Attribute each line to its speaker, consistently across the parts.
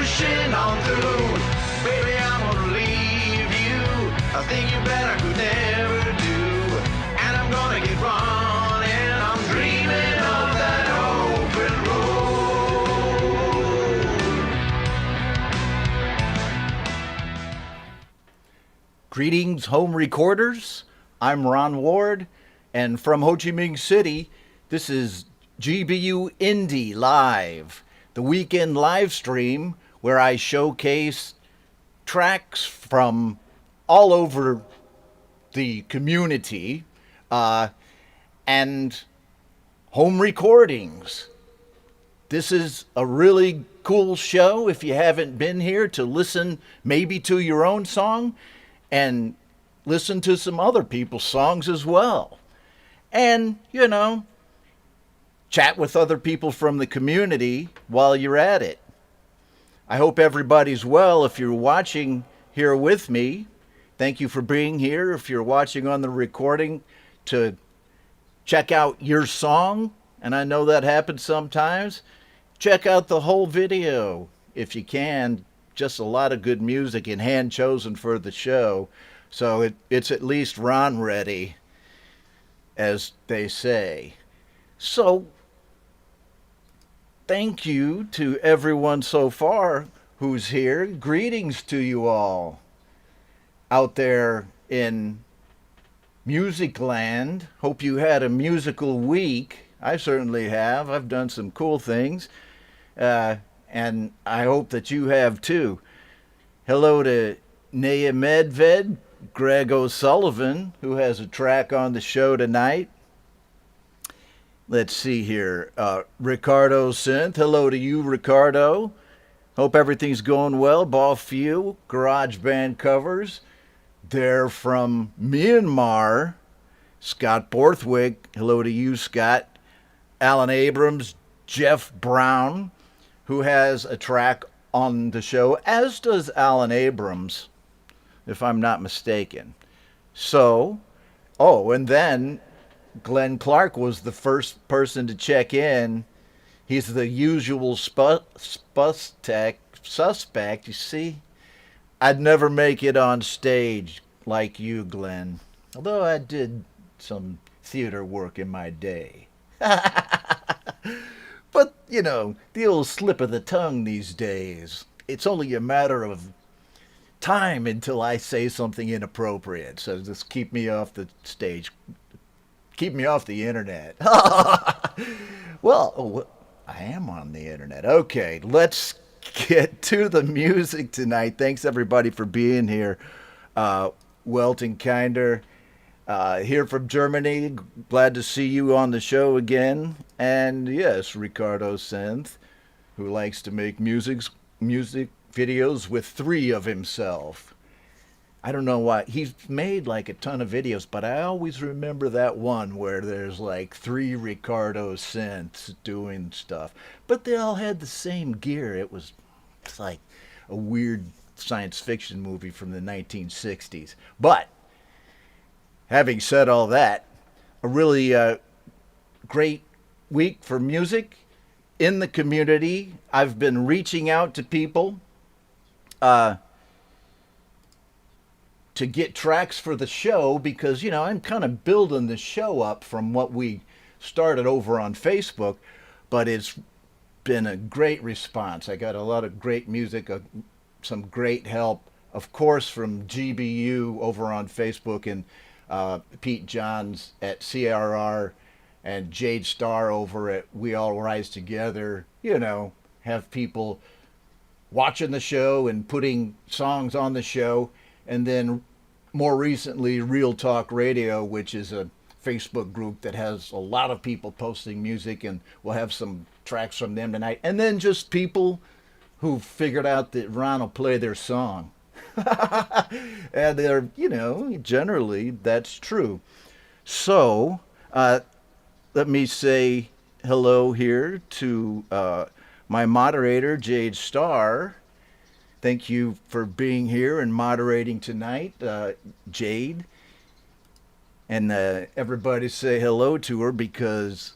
Speaker 1: pushing on through. Baby, I'm gonna leave you a thing you better could never do. And I'm gonna get running. I'm dreaming of that open road.
Speaker 2: Greetings, home recorders. I'm Ron Ward, and from Ho Chi Minh City, this is GBU Indie Live, the weekend live stream where I showcase tracks from all over the community and home recordings. This is a really cool show if you haven't been here to listen maybe to your own song and listen to some other people's songs as well. And, you know, chat with other people from the community while you're at it. I hope everybody's well. If you're watching here with me, thank you for being here. If you're watching on the recording, to check out your song, and I know that happens sometimes, check out the whole video if you can. Just a lot of good music and hand chosen for the show. So it's at least Ron ready, as they say. So thank you to everyone so far who's here. Greetings to you all out there in music land. Hope you had a musical week. I certainly have. I've done some cool things. And I hope that you have too. Hello to Naya Medved, Greg O'Sullivan, who has a track on the show tonight. Let's see here. Ricardo Synth. Hello to you, Ricardo. Hope everything's going well. Ball Few, Garage Band Covers. They're from Myanmar. Scott Borthwick. Hello to you, Scott. Alan Abrams, Jeff Brown, who has a track on the show, as does Alan Abrams, if I'm not mistaken. So, and then Glenn Clark was the first person to check in. He's the usual suspect. You see, I'd never make it on stage like you, Glenn, although I did some theater work in my day. But, you know, the old slip of the tongue these days, it's only a matter of time until I say something inappropriate. So just keep me off the stage. Keep me off the internet. Well, I am on the internet. Okay, let's get to the music tonight. Thanks, everybody, for being here. Welton Kinder. Here from Germany, glad to see you on the show again. And yes, Ricardo Synth, who likes to make music videos with 3 of himself. I don't know why. He's made like a ton of videos, but I always remember that one where there's like 3 Ricardo Synths doing stuff. But they all had the same gear. It's like a weird science fiction movie from the 1960s. But having said all that, a really great week for music in the community. I've been reaching out to people to get tracks for the show because, you know, I'm kind of building the show up from what we started over on Facebook, but it's been a great response. I got a lot of great music, some great help, of course, from GBU over on Facebook, and Pete Johns at CRR, and Jade Starr over at We All Rise Together. You know, have people watching the show and putting songs on the show. And then more recently, Real Talk Radio, which is a Facebook group that has a lot of people posting music, and we'll have some tracks from them tonight. And then just people who figured out that Ron will play their song. And they're, you know, generally that's true. So let me say hello here to my moderator, Jade Starr. Thank you for being here and moderating tonight, Jade. And everybody say hello to her because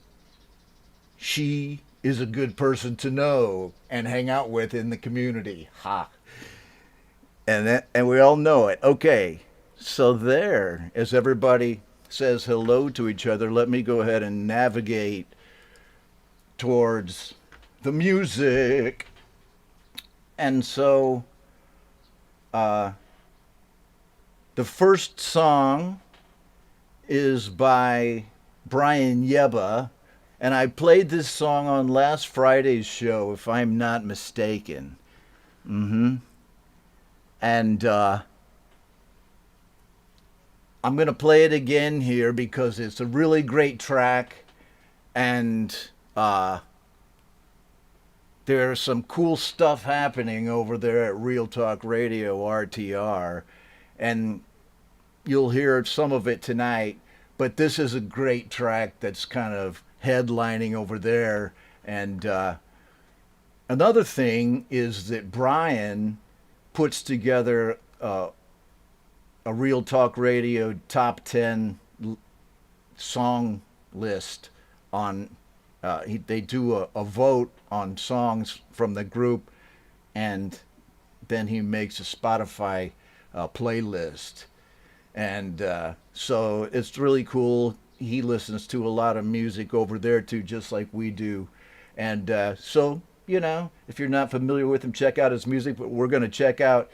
Speaker 2: she is a good person to know and hang out with in the community. Ha. And we all know it. Okay. So there, as everybody says hello to each other, let me go ahead and navigate towards the music. And so the first song is by Brian Yeba, and I played this song on last Friday's show, if I'm not mistaken. And I'm going to play it again here because it's a really great track, and there's some cool stuff happening over there at Real Talk Radio, RTR, and you'll hear some of it tonight. But this is a great track that's kind of headlining over there. And another thing is that Brian puts together a Real Talk Radio top 10 song list on they do a vote on songs from the group, and then he makes a Spotify playlist. And so it's really cool. He listens to a lot of music over there too, just like we do. And so, you know, if you're not familiar with him, check out his music. But we're going to check out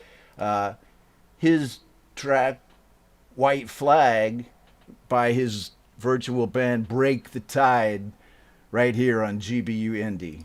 Speaker 2: his track, White Flag, by his virtual band Break the Tide, right here on GBU Indie.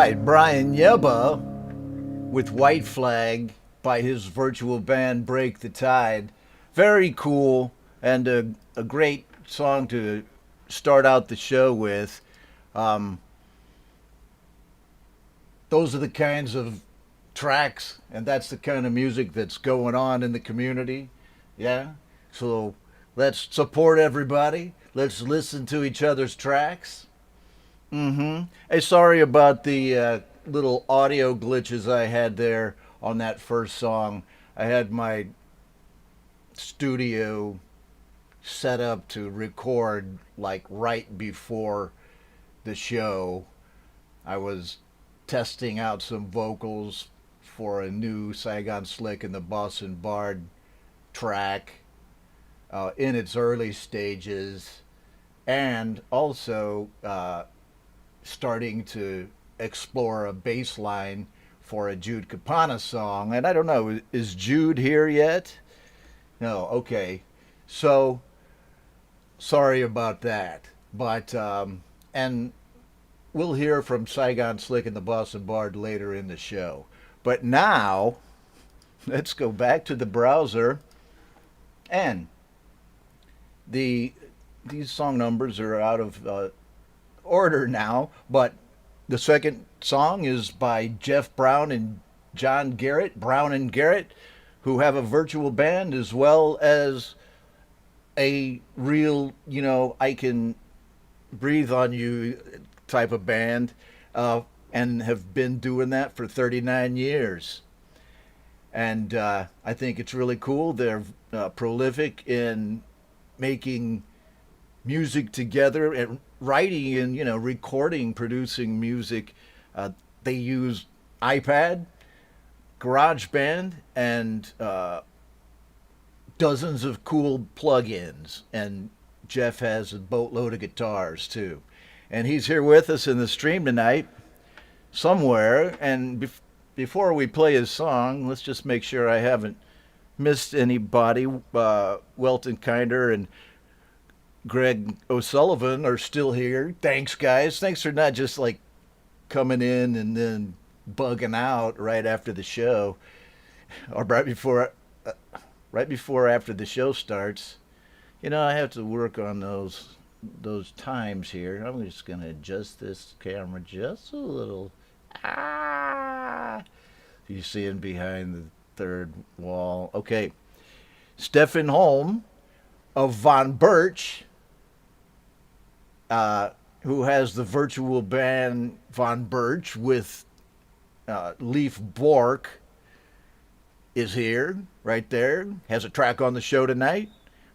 Speaker 2: right, Brian Yeba with White Flag by his virtual band Break the Tide. Very cool and a great song to start out the show with. Um, those are the kinds of tracks, and that's the kind of music that's going on in the community. Yeah? So let's support everybody. Let's listen to each other's tracks. Hey, sorry about the little audio glitches I had there on that first song. I had my studio set up to record like right before the show. I was testing out some vocals for a new Saigon Slick and the Boston Bard track in its early stages, and also starting to explore a bass line for a Jude Capana song. And I don't know, is Jude here yet? No, okay. So, sorry about that. But, and we'll hear from Saigon Slick and the Boston Bard later in the show. But now, let's go back to the browser. And these song numbers are out of order now, but the second song is by Jeff Brown and John Garrett, Brown and Garrett, who have a virtual band as well as a real, I can breathe on you type of band, and have been doing that for 39 years. And I think it's really cool. They're prolific in making music together and writing and recording, producing music. They use iPad, GarageBand, and dozens of cool plugins. And Jeff has a boatload of guitars too. And he's here with us in the stream tonight somewhere. And before we play his song, let's just make sure I haven't missed anybody. Welton Kinder and Greg O'Sullivan are still here. Thanks, guys. Thanks for not just like coming in and then bugging out right after the show, or right before after the show starts. I have to work on those times here. I'm just gonna adjust this camera just a little. You see him behind the third wall. Okay, Stefan Holm of Von Birch, who has the virtual band Von Birch with Leif Bork, is here, right there. Has a track on the show tonight.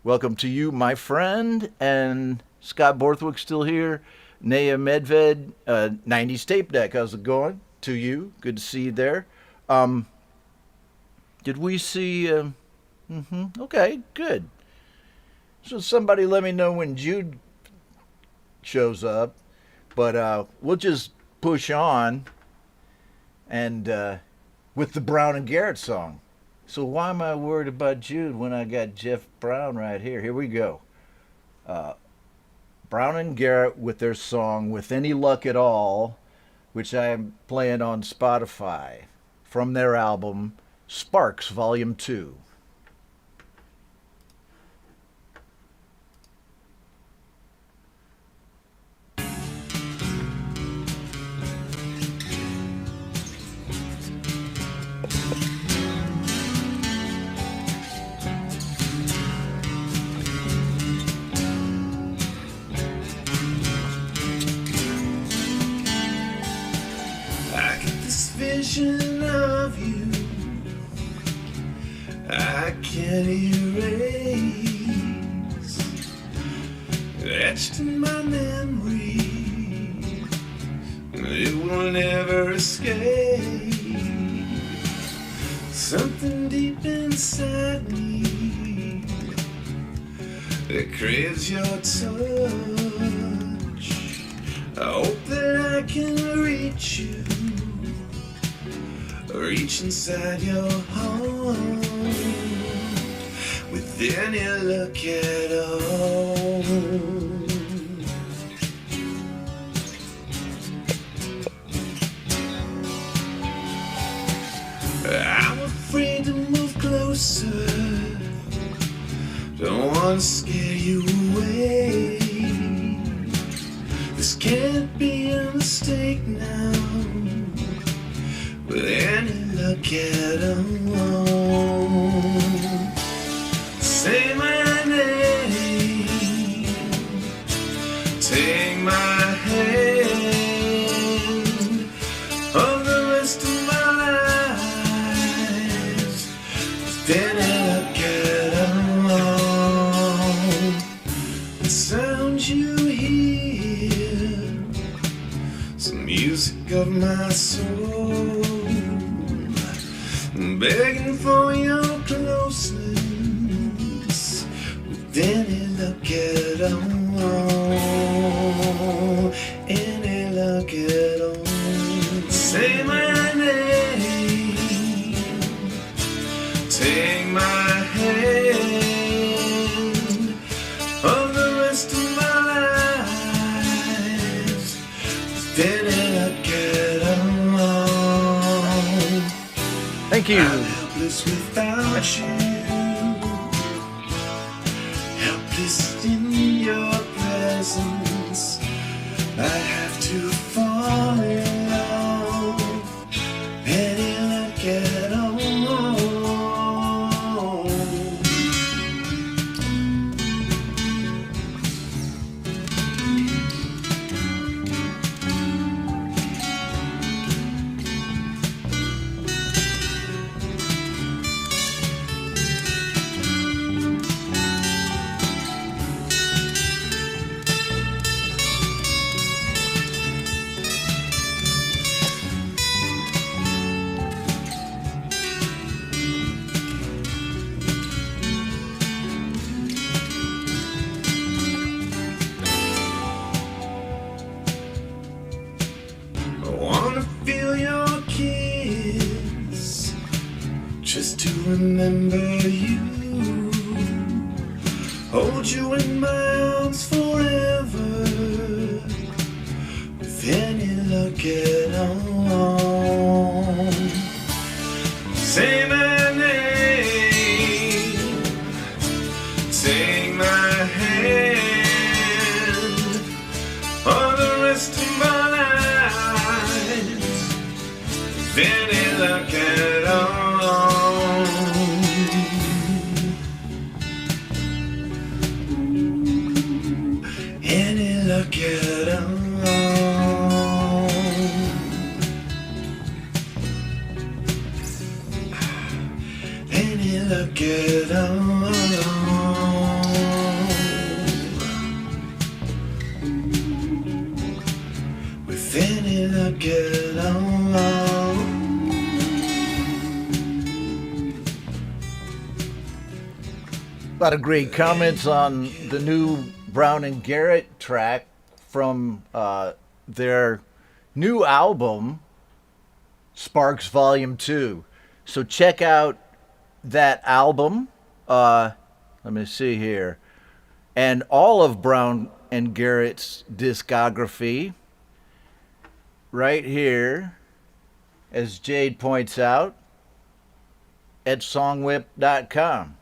Speaker 2: Welcome to you, my friend. And Scott Borthwick's still here. Naya Medved, 90s Tape Deck. How's it going? To you. Good to see you there. Did we see... Okay, good. So somebody let me know when Jude shows up. But we'll just push on and with the Brown and Garrett song. So why am I worried about Jude when I got Jeff Brown right here? Here we go. Brown and Garrett with their song With Any Luck at All, which I am playing on Spotify, from their album Sparks Volume 2.
Speaker 1: Vision of you I can't erase, etched in my memory, it will never escape. Something deep inside me that craves your touch. I hope that I can reach you, reach inside your heart with any look at all. closer. Don't want to scare you away. This can't be a mistake now. With any luck at all. Say my name. Take my hand. Of the rest of my life. With any luck at all. The sound you hear. Some music of my soul. Begging for your closeness. With any luck at all. Any luck at all. Say my name. Take my hand. Of the rest of my life. With any luck at all.
Speaker 2: Thank you.
Speaker 1: I'm helpless without you. Helpless in your presence. I have to fall in love. Any luck at all. I wanna feel your kiss, just to remember you. Hold you in my arms forever, with any luck at all. Say my name, take my hand, for the rest of my life, with any luck at all. Any luck at all. Any luck at all. With any luck at all.
Speaker 2: A lot of great comments on the new Brown and Garrett track from their new album, Sparks Volume 2. So check out that album. Let me see here. And all of Brown and Garrett's discography right here, as Jade points out, at songwhip.com.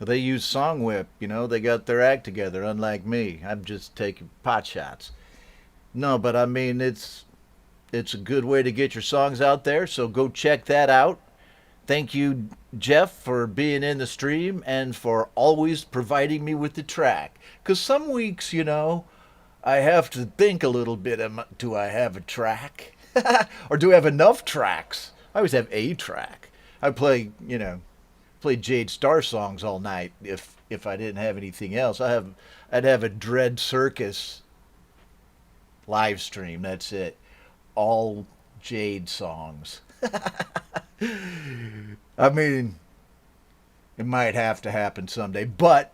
Speaker 2: They use Songwhip, you know, they got their act together, unlike me. I'm just taking pot shots. No, but I mean, it's a good way to get your songs out there, so go check that out. Thank you, Jeff, for being in the stream and for always providing me with the track. Because some weeks, you know, I have to think a little bit, do I have a track? Or do I have enough tracks? I always have a track. I play, you know, play Jade Starr songs all night if I didn't have anything else. I'd have a Dread Circus live stream. That's it. All Jade songs. I mean, it might have to happen someday. But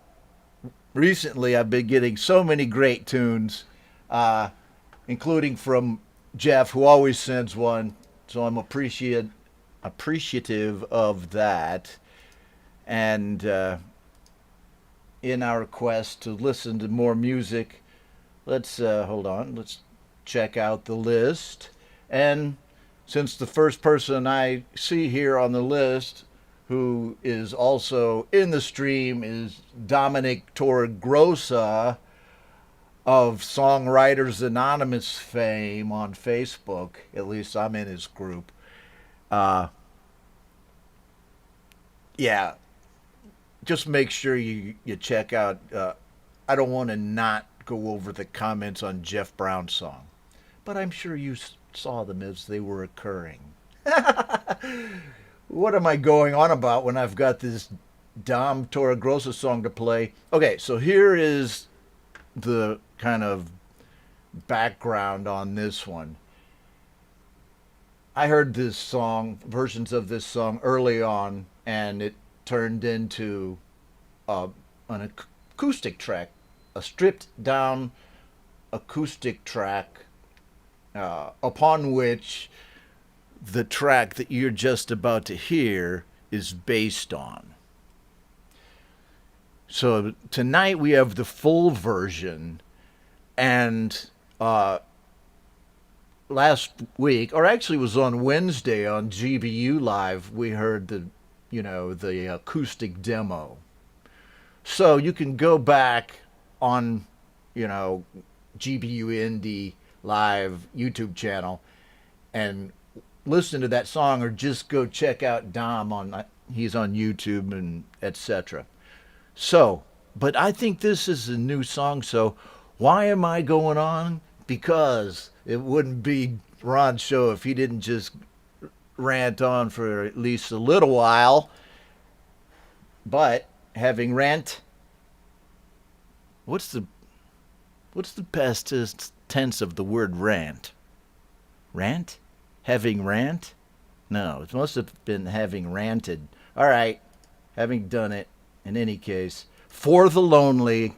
Speaker 2: recently I've been getting so many great tunes, including from Jeff, who always sends one. So I'm appreciative of that. And in our quest to listen to more music, let's hold on. Let's check out the list. And since the first person I see here on the list who is also in the stream, is Dominic Torregrossa of Songwriters Anonymous fame on Facebook. At least I'm in his group. Yeah, just make sure you check out. I don't want to not go over the comments on Jeff Brown's song, but I'm sure you saw them as they were occurring. What am I going on about when I've got this Dom Torregrossa song to play? Okay, so here is the kind of background on this one. I heard this song, versions of this song early on, and it turned into an acoustic track, a stripped down acoustic track, upon which the track that you're just about to hear is based on. So tonight we have the full version, and last week, or actually it was on Wednesday on GBU Live, we heard the acoustic demo. So you can go back on, GBU Indie Live YouTube channel and listen to that song, or just go check out Dom he's on YouTube and etc. So, but I think this is a new song, so why am I going on? Because it wouldn't be Ron's show if he didn't just rant on for at least a little while. But having rant, what's the past tense of the word rant? Rant? Having rant? No, it must have been having ranted. All right, having done it. In any case, For the Lonely.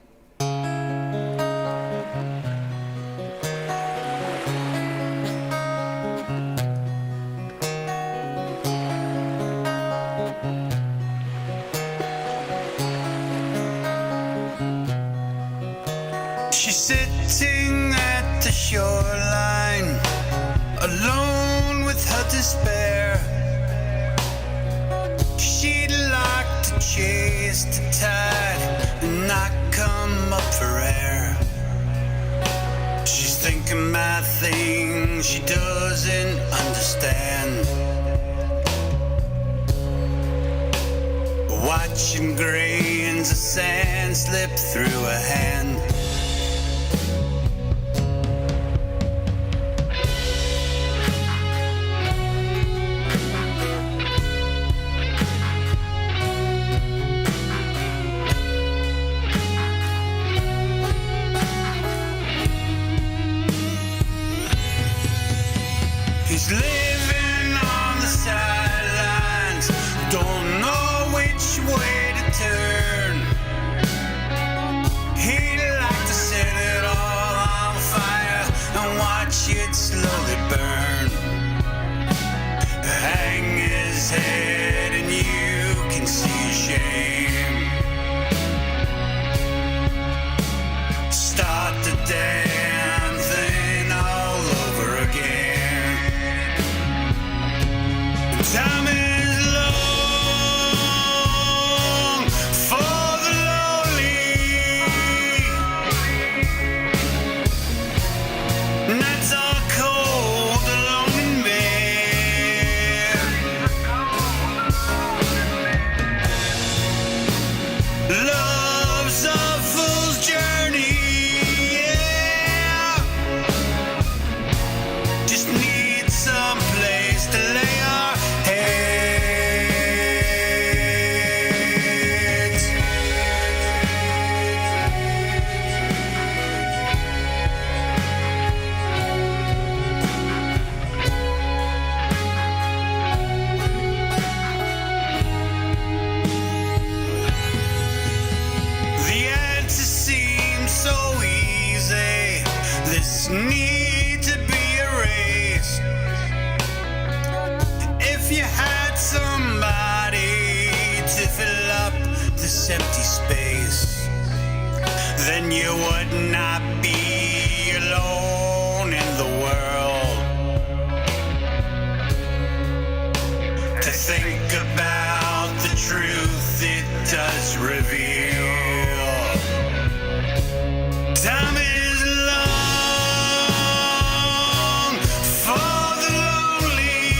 Speaker 3: She's sitting at the shoreline, alone with her despair. She'd like to chase the tide and not come up for air. She's thinking about things she doesn't understand, watching grains of sand slip through her hand. He's living on the sidelines, don't know which way to turn. He'd like to set it all on fire and watch it slowly burn. Hang his head and you can see shame. Start the damn thing all over again. Time is long for the lonely. Nights are cold, alone in bed. Love's a fool's journey, yeah. Just need some place to lay our heads. The answer seems so easy. This need to be erased. If you had somebody to fill up this empty space, then you would not be alone in the world. To think about the truth it does reveal. Time is long for the lonely.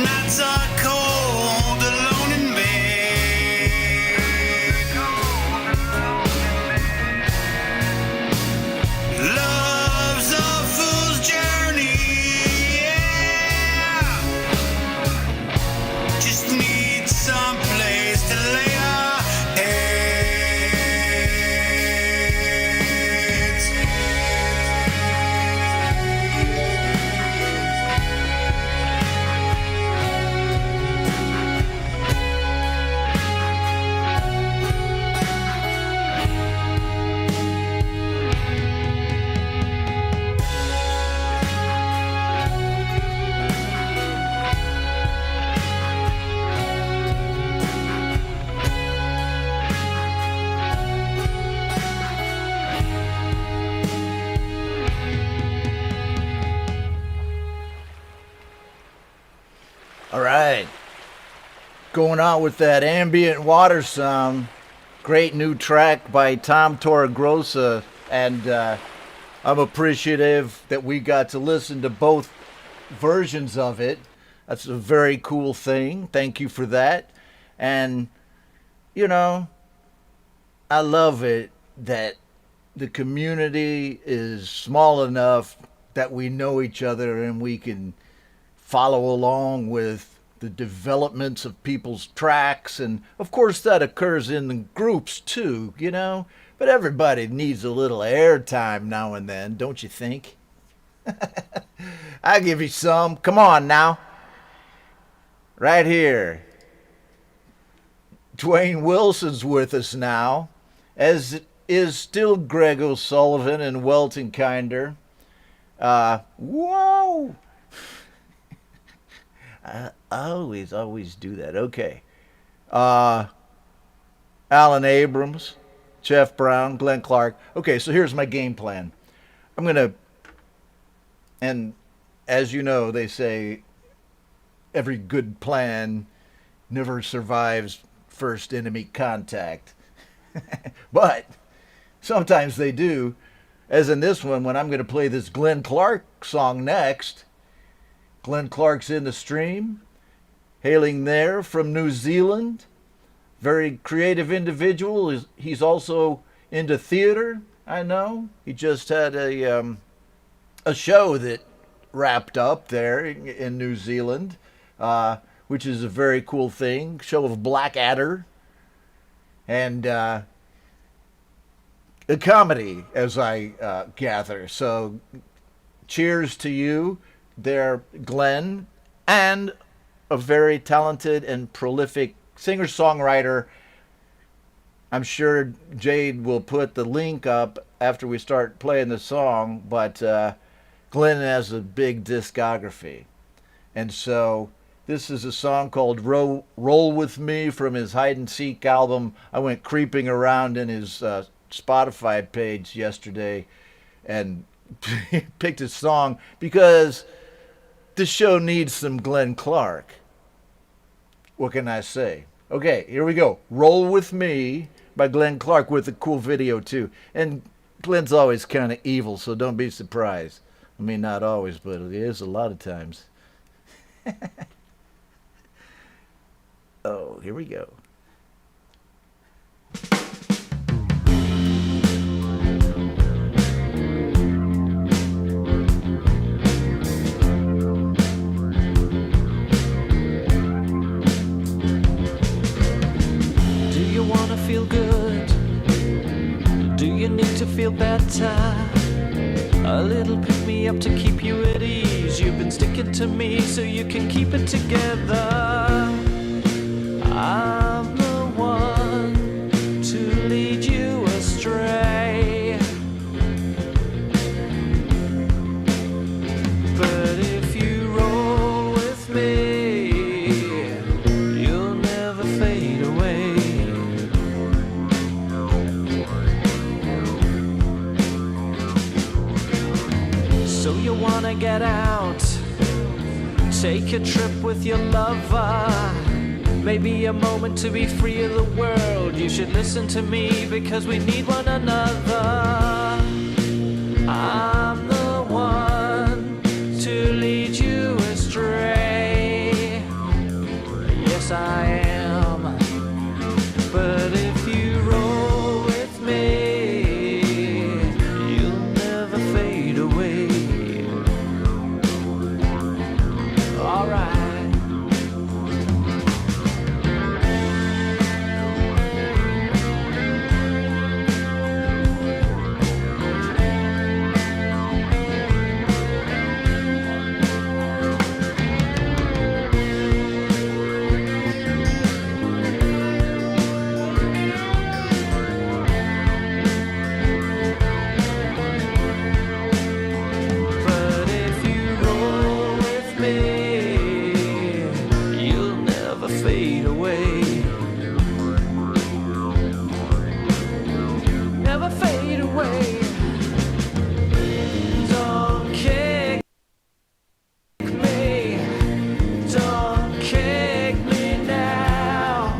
Speaker 3: Nights are cold, alone in bed. Love's a fool's journey, yeah. Just need some place to lay our heads.
Speaker 2: All right. Going on with that ambient water sound. Great new track by Tom Torregrossa. And I'm appreciative that we got to listen to both versions of it. That's a very cool thing. Thank you for that. And, you know, I love it that the community is small enough that we know each other and we can follow along with the developments of people's tracks. And of course that occurs in the groups too, you know, but everybody needs a little airtime now and then, don't you think? I'll give you some. Come on now. Right here. Dwayne Wilson's with us now, as is still Greg O'Sullivan and Welton Kinder. Whoa! I always do that. Okay. Alan Abrams, Jeff Brown, Glenn Clark. Okay, so here's my game plan. I'm going to, and as you know, they say every good plan never survives first enemy contact. But sometimes they do, as in this one when I'm going to play this Glenn Clark song next. Glenn Clark's in the stream, hailing there from New Zealand. Very creative individual. He's also into theater, I know. He just had a show that wrapped up there in New Zealand, which is a very cool thing. Show of Blackadder. And a comedy, as I gather. So cheers to you there, Glenn, and a very talented and prolific singer-songwriter. I'm sure Jade will put the link up after we start playing the song, but Glenn has a big discography. And so this is a song called Roll With Me from his Hide and Seek album. I went creeping around in his Spotify page yesterday and picked a song because the show needs some Glenn Clark. What can I say? Okay, here we go. Roll With Me by Glenn Clark with a cool video too. And Glenn's always kind of evil, so don't be surprised. I mean, not always, but it is a lot of times. Oh, here we go.
Speaker 4: Feel good? Do you need to feel better? A little pick me up to keep you at ease. You've been sticking to me so you can keep it together. I'm the one to lead you astray. But if you roll with me, you'll never fade away. So you wanna get out, take a trip with your lover. Maybe a moment to be free of the world. You should listen to me because we need one another. I'm the one to lead you astray. Yes, I am. But if you roll with me, you'll never fade away. All right. But if you roll with me, you'll never fade away. Never fade away. Don't kick me. Don't kick me now.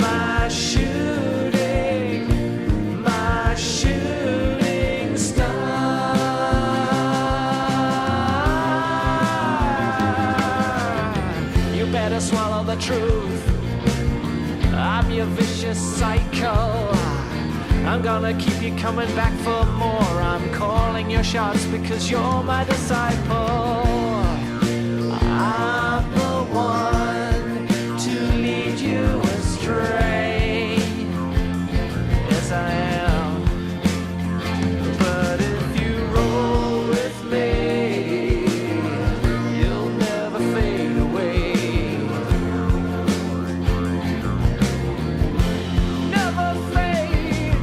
Speaker 4: My shooting star. You better swallow the truth. I'm your vicious cycle. I'm gonna keep you coming back for more. I'm calling your shots because you're my disciple. I'm the one to lead you astray. Yes, I am. But if you roll with me, you'll never fade away. Never fade.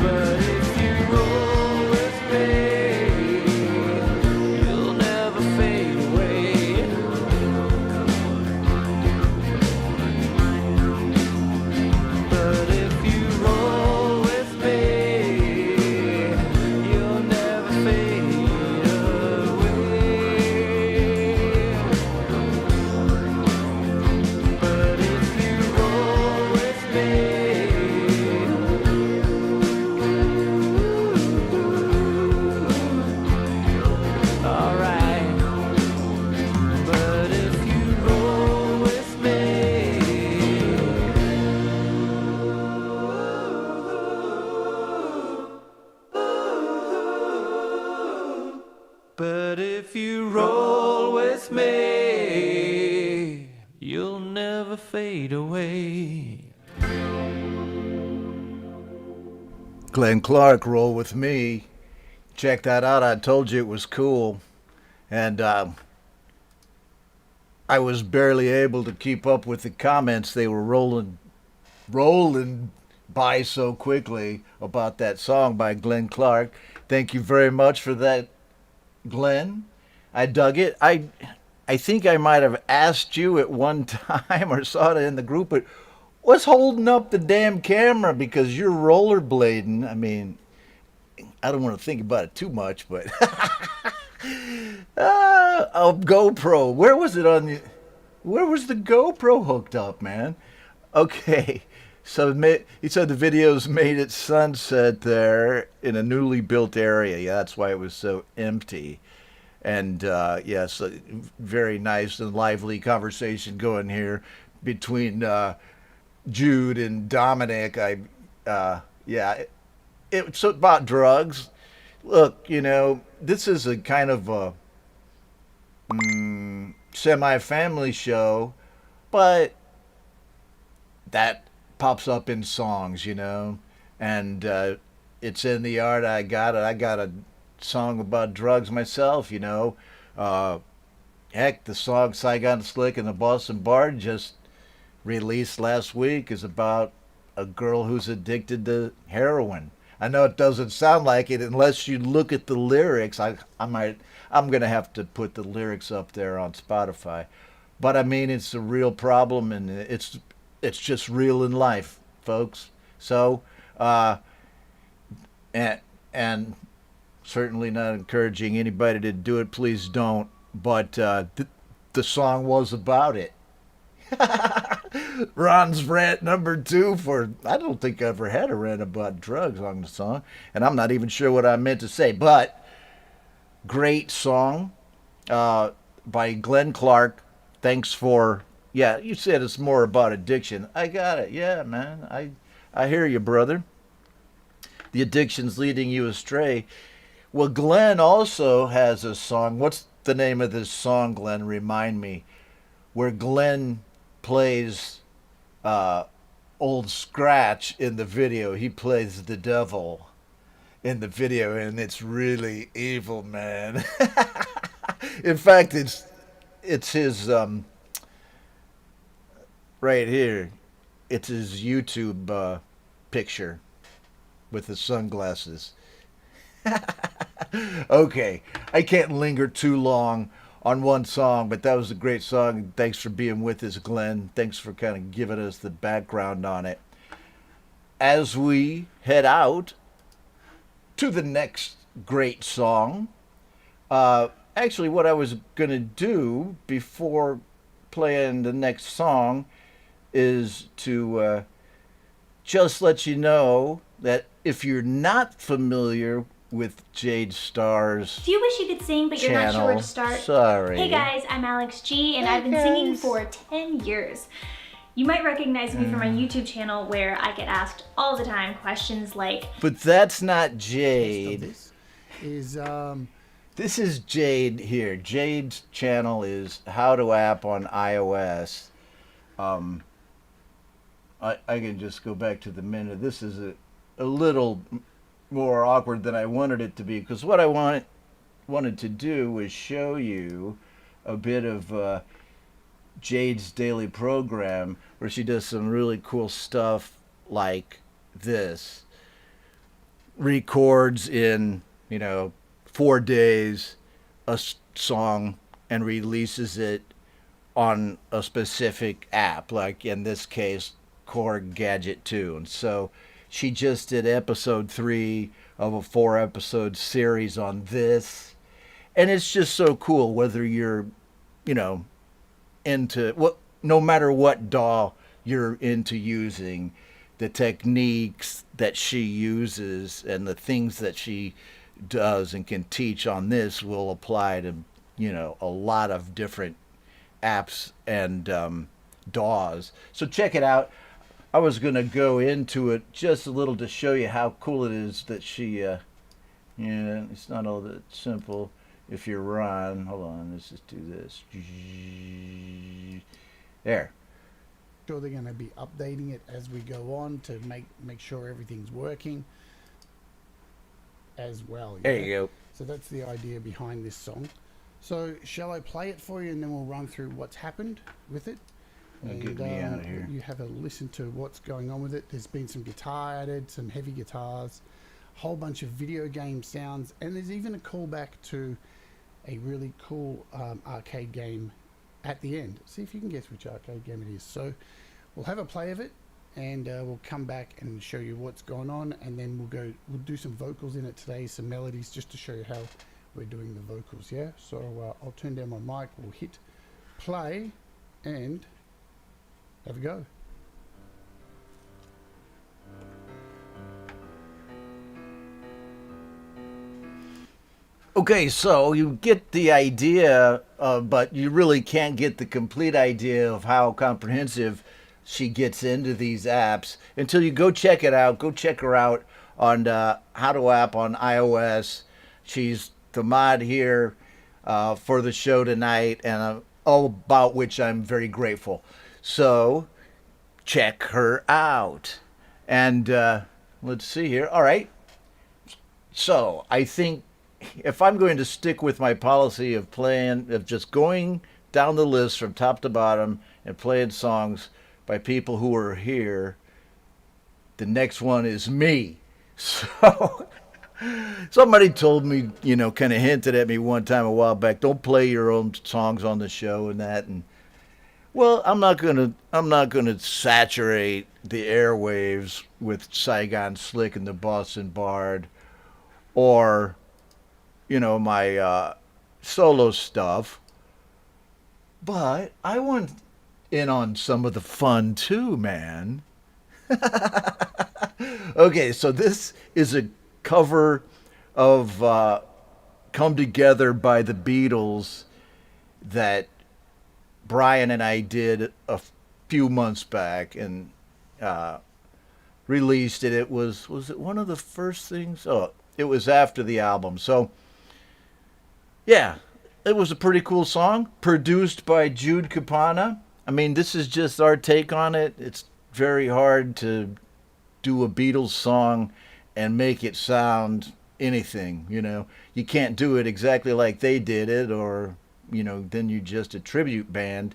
Speaker 4: But if you roll with me, you'll never fade away. But if you roll with me, you'll never fade away. But if you roll with me, all right. But if you roll with me, but if you roll with me, you'll never fade away.
Speaker 2: Glenn Clark, Roll With Me. Check that out. I told you it was cool. And I was barely able to keep up with the comments. They were rolling by so quickly about that song by Glenn Clark. Thank you very much for that, Glenn. I dug it. I think I might have asked you at one time or saw it in the group, but what's holding up the damn camera? Because you're rollerblading. I mean, I don't want to think about it too much, but a GoPro. Where was it on the? Where was the GoPro hooked up, man? Okay, so he said the videos made at sunset there in a newly built area. Yeah, that's why it was so empty. And yes, very nice and lively conversation going here between Jude and Dominic. It's about drugs. Look, you know, this is a kind of a semi-family show, but that pops up in songs, you know, and it's in the art. I got it. I got a song about drugs myself, you know. Heck, the song Saigon Slick and the Boston Bard just released last week is about a girl who's addicted to heroin. I know it doesn't sound like it unless you look at the lyrics. I'm gonna have to put the lyrics up there on Spotify, but I mean it's a real problem and it's just real in life, folks. So, and certainly not encouraging anybody to do it. Please don't. But the song was about it. Ron's rant number 2 for I don't think I ever had a rant about drugs on the song, and I'm not even sure what I meant to say. But great song by Glenn Clark. Thanks for you said it's more about addiction. I got it. Yeah, man. I hear you, brother. The addiction's leading you astray. Well, Glenn also has a song. What's the name of this song, Glenn? Remind me. Where Glenn plays Old Scratch in the video. He plays the devil in the video, and it's really evil, man. In fact, it's his right here. It's his YouTube picture with the sunglasses. Okay, I can't linger too long on one song, but that was a great song. Thanks for being with us, Glenn. Thanks for kind of giving us the background on it. As we head out to the next great song, actually what I was going to do before playing the next song is to just let you know that if you're not familiar with Jade Starr's
Speaker 5: Do you wish you could sing, but you're not sure where to start?
Speaker 2: Sorry.
Speaker 5: Hey guys, I'm Alex G, and I've been singing for 10 years. You might recognize me from my YouTube channel where I get asked all the time questions like,
Speaker 2: But that's not Jade.
Speaker 6: This is
Speaker 2: This is Jade here. Jade's channel is How to App on iOS. I can just go back to the minute. This is a little more awkward than I wanted it to be, because what I wanted to do was show you a bit of Jade's daily program where she does some really cool stuff like this. Records in, 4 days a song and releases it on a specific app, like in this case Korg Gadget 2. And so she just did episode 3 of a 4-episode series on this, and it's just so cool. Whether you're into no matter what DAW you're into using, the techniques that she uses and the things that she does and can teach on this will apply to a lot of different apps and DAWs. So check it out. I was going to go into it just a little to show you how cool it is that she it's not all that simple. If you're Ron, hold on, let's just do this. There.
Speaker 6: sure they're going to be updating it as we go on to make sure everything's working as well.
Speaker 2: There you go.
Speaker 6: So that's the idea behind this song. So shall I play it for you, and then we'll run through what's happened with it?
Speaker 2: Get me out of here.
Speaker 6: You have a listen to what's going on with it. There's been some guitar added, some heavy guitars, a whole bunch of video game sounds, and there's even a callback to a really cool arcade game at the end. See if you can guess which arcade game it is. So we'll have a play of it, and we'll come back and show you what's going on, and then we'll do some vocals in it today, some melodies, just to show you how we're doing the vocals. Yeah, so I'll turn down my mic, we'll hit play and have a go.
Speaker 2: Okay, so you get the idea, but you really can't get the complete idea of how comprehensive she gets into these apps until you go check it out. Go check her out on How to App on iOS. She's the mod here for the show tonight, and all about which I'm very grateful. So check her out. And let's see here. All right. So I think if I'm going to stick with my policy of just going down the list from top to bottom and playing songs by people who are here, the next one is me. So somebody told me, kind of hinted at me one time a while back, don't play your own songs on the show and that. And well, I'm not gonna saturate the airwaves with Saigon Slick and the Boston Bard, or my solo stuff. But I want in on some of the fun too, man. Okay, so this is a cover of Come Together by the Beatles that Brian and I did a few months back and released it. It was it one of the first things? Oh, it was after the album. So, yeah, it was a pretty cool song, produced by Jude Capana. I mean, this is just our take on it. It's very hard to do a Beatles song and make it sound anything, You can't do it exactly like they did it, or, then you just a tribute band.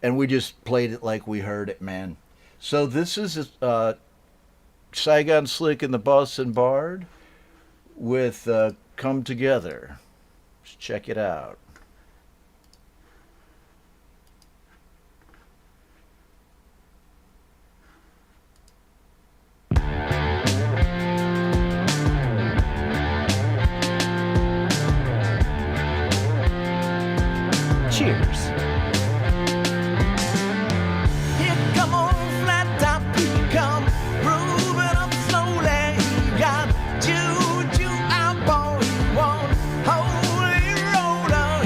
Speaker 2: And we just played it like we heard it, man. So this is Saigon Slick and the Boston Bard with Come Together. Let's check it out. Cheers.
Speaker 7: Here come on flat top, we come moving up slowly. Got juju out, boy, he won't holy roller.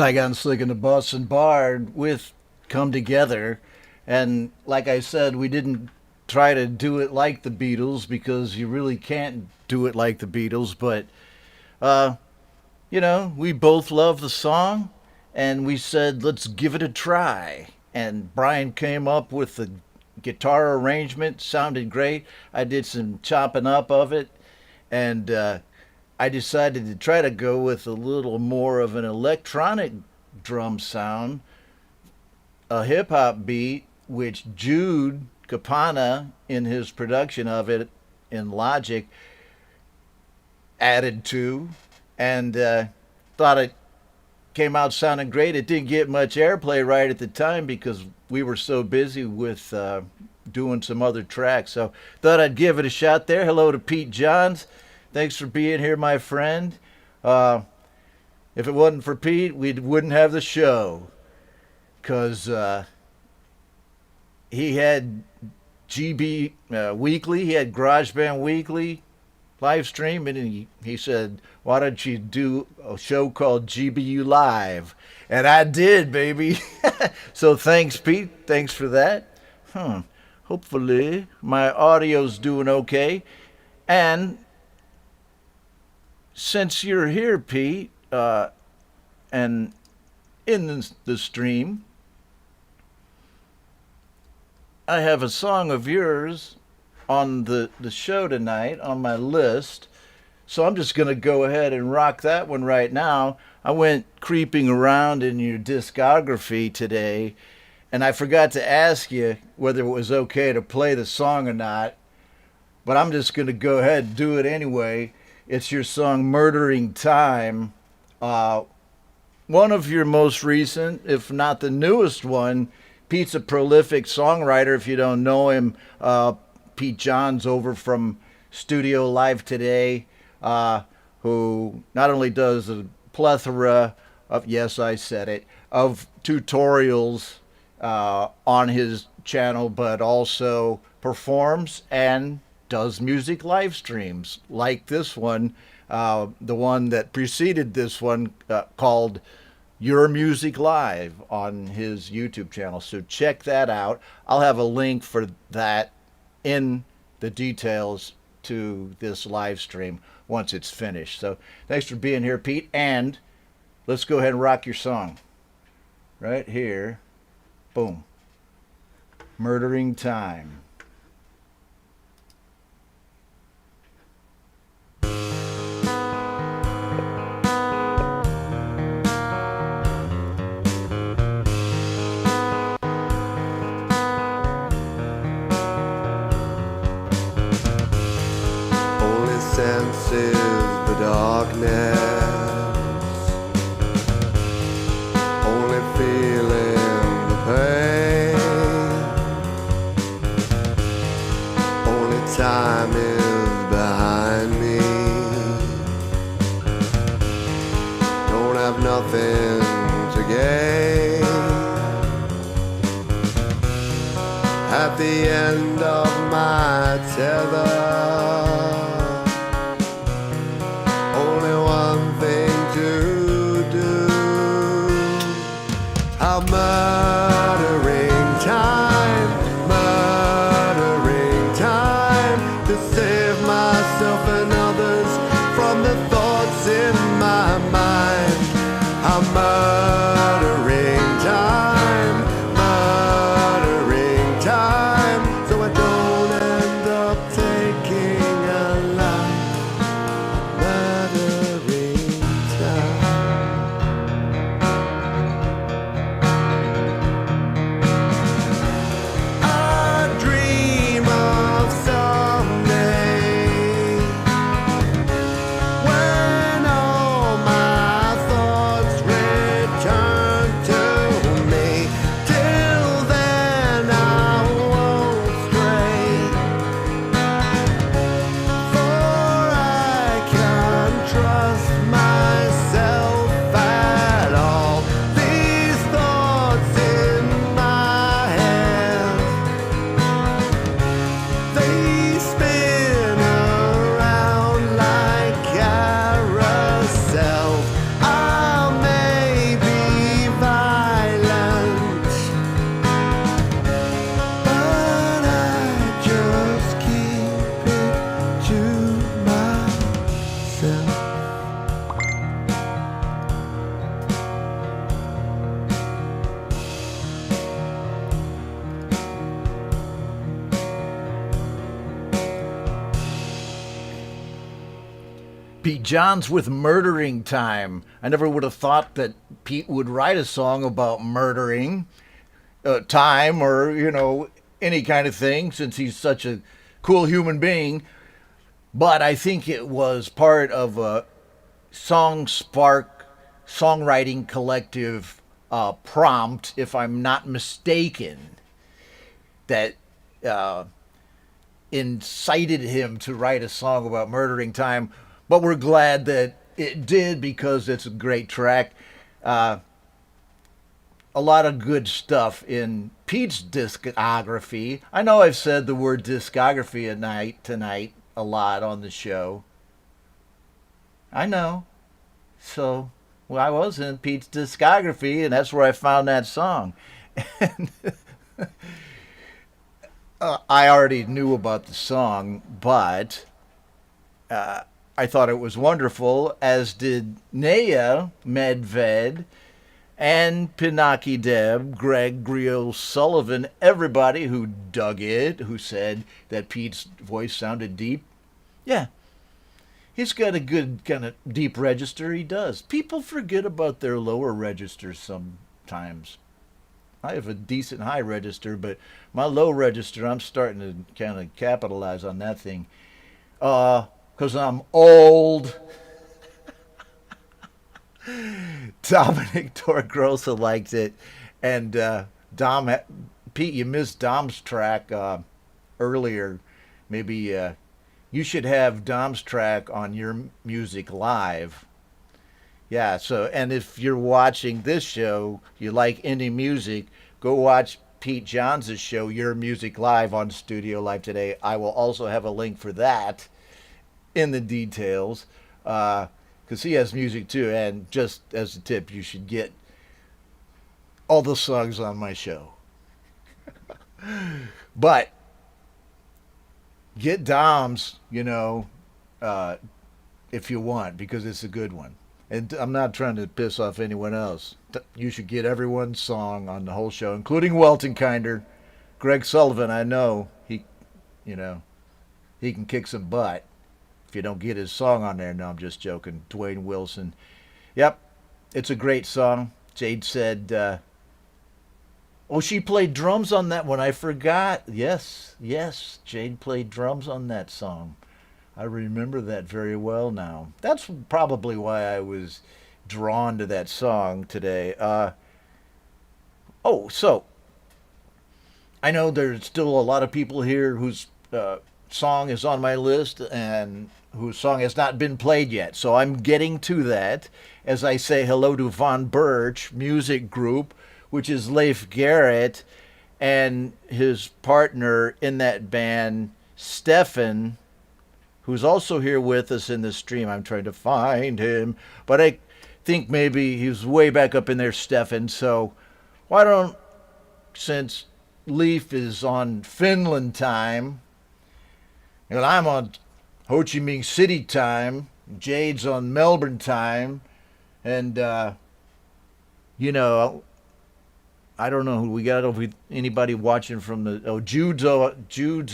Speaker 2: Saigon Slick and the Boston Bard with Come Together. And like I said, we didn't try to do it like the Beatles because you really can't do it like the Beatles. But, we both love the song and we said, let's give it a try. And Brian came up with the guitar arrangement, sounded great. I did some chopping up of it. And I decided to try to go with a little more of an electronic drum sound, a hip-hop beat, which Jude Capana, in his production of it in Logic, added to, and thought it came out sounding great. It didn't get much airplay right at the time because we were so busy with doing some other tracks. So thought I'd give it a shot there. Hello to Pete Johns. Thanks for being here, my friend. If it wasn't for Pete, we wouldn't have the show. Because he had GB Weekly, he had GarageBand Weekly live stream, and he said, why don't you do a show called GBU Live? And I did, baby. So thanks, Pete. Thanks for that. Hopefully my audio's doing okay. And since you're here, Pete, and in the stream, I have a song of yours on the show tonight on my list. So I'm just going to go ahead and rock that one right now. I went creeping around in your discography today, and I forgot to ask you whether it was okay to play the song or not, but I'm just going to go ahead and do it anyway. It's your song Murdering Time. One of your most recent, if not the newest one. Pete's a prolific songwriter. If you don't know him, Pete Johns over from Studio Live Today, who not only does a plethora of, yes, I said it, of tutorials on his channel, but also performs and does music live streams like this one, the one that preceded this one, called Your Music Live on his YouTube channel. So check that out. I'll have a link for that in the details to this live stream once it's finished. So thanks for being here, Pete. And let's go ahead and rock your song. Right here. Boom. Murdering Time.
Speaker 8: Senses the darkness, only feeling the pain, only time is behind me, don't have nothing to gain, at the end of my tether. Murdering time to save myself and others from the thoughts in my mind. I'm murdering time, so I don't end up taking a life. Murdering time. I dream of someday
Speaker 2: Pete Johns with Murdering Time. I never would have thought that Pete would write a song about murdering time or, any kind of thing, since he's such a cool human being. But I think it was part of a Song Spark songwriting collective prompt, if I'm not mistaken, that incited him to write a song about murdering time. But we're glad that it did, because it's a great track. A lot of good stuff in Pete's discography. I know I've said the word discography tonight a lot on the show. I know. So, I was in Pete's discography, and that's where I found that song. And I already knew about the song, but I thought it was wonderful, as did Naya Medved and Pinaki Deb, Greg Griot Sullivan, everybody who dug it, who said that Pete's voice sounded deep. Yeah, he's got a good kind of deep register. He does. People forget about their lower registers sometimes. I have a decent high register, but my low register, I'm starting to kind of capitalize on that thing. Because I'm old. Dominic Torgrosa liked it. And Pete, you missed Dom's track earlier. Maybe you should have Dom's track on your music live. Yeah, so, and if you're watching this show, you like indie music, go watch Pete Johns' show, Your Music Live, on Studio Live today. I will also have a link for that in the details, because he has music too. And just as a tip, you should get all the songs on my show. But get Dom's, if you want, because it's a good one. And I'm not trying to piss off anyone else. You should get everyone's song on the whole show, including Weltenkinder. Greg Sullivan, I know he can kick some butt if you don't get his song on there. No, I'm just joking. Dwayne Wilson. Yep, it's a great song. Jade said, she played drums on that one. I forgot. Yes, Jade played drums on that song. I remember that very well now. That's probably why I was drawn to that song today. So I know there's still a lot of people here whose song is on my list and whose song has not been played yet. So I'm getting to that as I say hello to Von Birch Music Group, which is Leif Garrett and his partner in that band, Stefan, who's also here with us in the stream. I'm trying to find him, but I think maybe he's way back up in there, Stefan. So why don't, since Leif is on Finland time, and I'm on Ho Chi Minh City time, Jade's on Melbourne time, and, I don't know who we got. If anybody watching from the... Jude's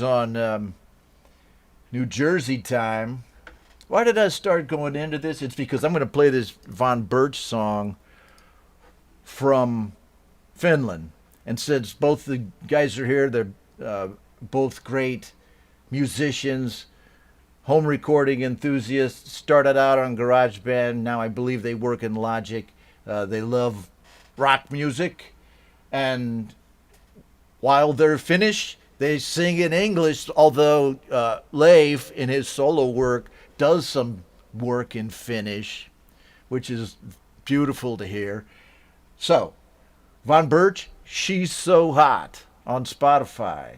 Speaker 2: on New Jersey time. Why did I start going into this? It's because I'm going to play this Von Birch song from Finland. And since both the guys are here, they're both great musicians, home recording enthusiasts, started out on GarageBand. Now I believe they work in Logic. They love rock music. And while they're Finnish, they sing in English, although Leif, in his solo work, does some work in Finnish, which is beautiful to hear. So, Von Birch, She's So Hot, on Spotify.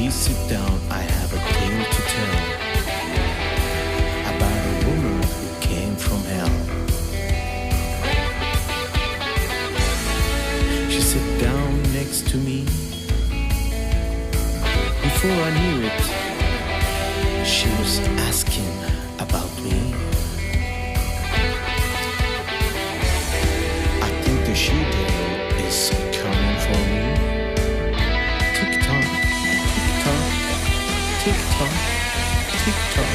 Speaker 9: Please sit down, I have a tale to tell about a woman who came from hell. She sat down next to me. Before I knew it, she was asking about me. I think the she-devil is coming for me. Tick-tock, tick-tock, tick-tock, tick-tock.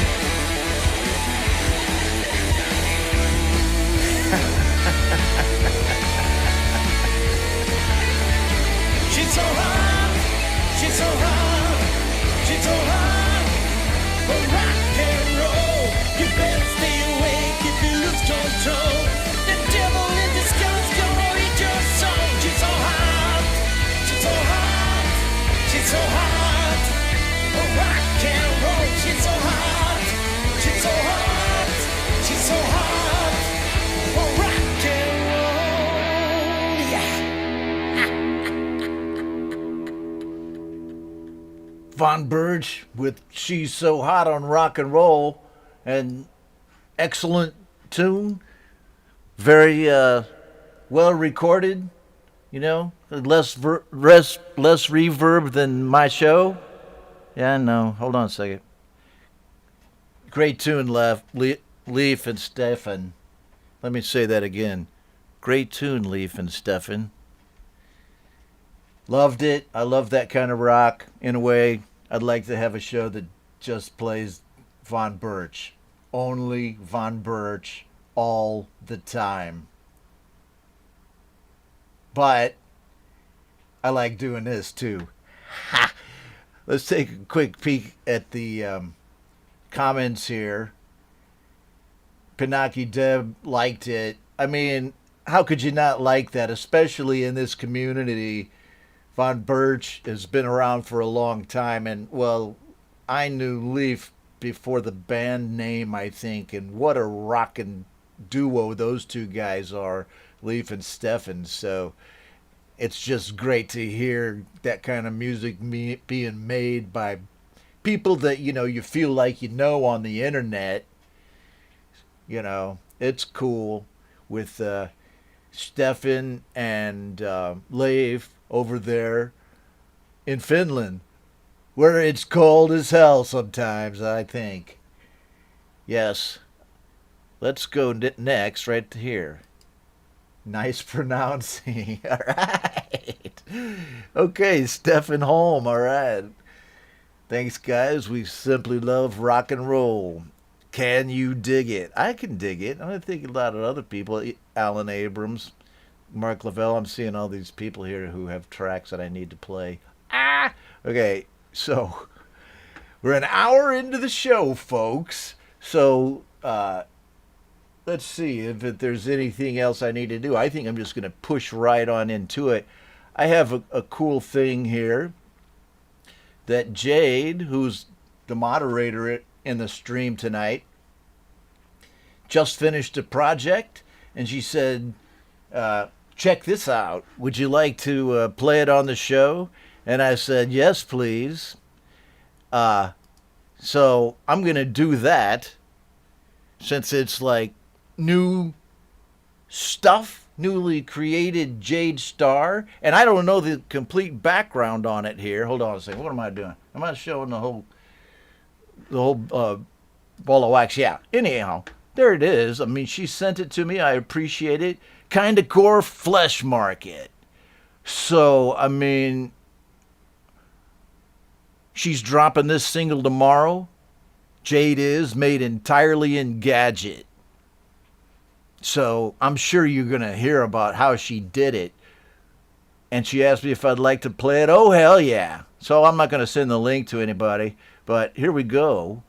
Speaker 7: She's so hot, she's so hot, she's so hot for rock and roll. You better stay awake if you lose control. The devil in disguise gonna eat your soul. She's so hot, she's so hot, she's so hot for rock and roll. She's so hot, she's so hot, she's so hot for rock and roll. Yeah.
Speaker 2: Von Burge with She's So Hot on Rock and Roll, and excellent tune, very well recorded, you know, less reverb than my show. Yeah, I know. Hold on a second. Great tune, Leaf and Stefan. Let me say that again. Great tune, Leaf and Stefan. Loved it. I love that kind of rock. In a way, I'd like to have a show that just plays Von Burge. Only Von Burge all the time. But I like doing this too. Ha! Let's take a quick peek at the comments here. Pinocchio Deb liked it. I mean, how could you not like that, especially in this community? Von Burge has been around for a long time, and, well, I knew Leaf before the band name, I think, and what a rockin' duo those two guys are, Leaf and Stefan, so it's just great to hear that kind of music being made by people that, you know, you feel like you know on the internet. You know, it's cool with Stefan and Leif over there in Finland, where it's cold as hell sometimes, I think. Yes. Let's go next right here. Nice pronouncing. All right. Okay, Stefan Holm. All right. Thanks, guys. We simply love rock and roll. Can you dig it? I can dig it. I think a lot of other people, Alan Abrams, Mark Lavelle, I'm seeing all these people here who have tracks that I need to play. Okay, so we're an hour into the show, folks. So let's see if there's anything else I need to do. I think I'm just going to push right on into it. I have a cool thing here that Jade, who's the moderator in the stream tonight, just finished a project, and she said, check this out. Would you like to play it on the show? And I said, yes, please. So I'm going to do that since it's like new stuff, newly created Jade Starr. And I don't know the complete background on it here. Hold on a second. What am I doing? Am I showing the whole ball of wax? Yeah. Anyhow, there it is. I mean, she sent it to me. I appreciate it. Kinda Core Flesh Market. So, I mean, she's dropping this single tomorrow. Jade is, made entirely in Gadget. So, I'm sure you're going to hear about how she did it. And she asked me if I'd like to play it. Oh, hell yeah. So, I'm not going to send the link to anybody. But here we go.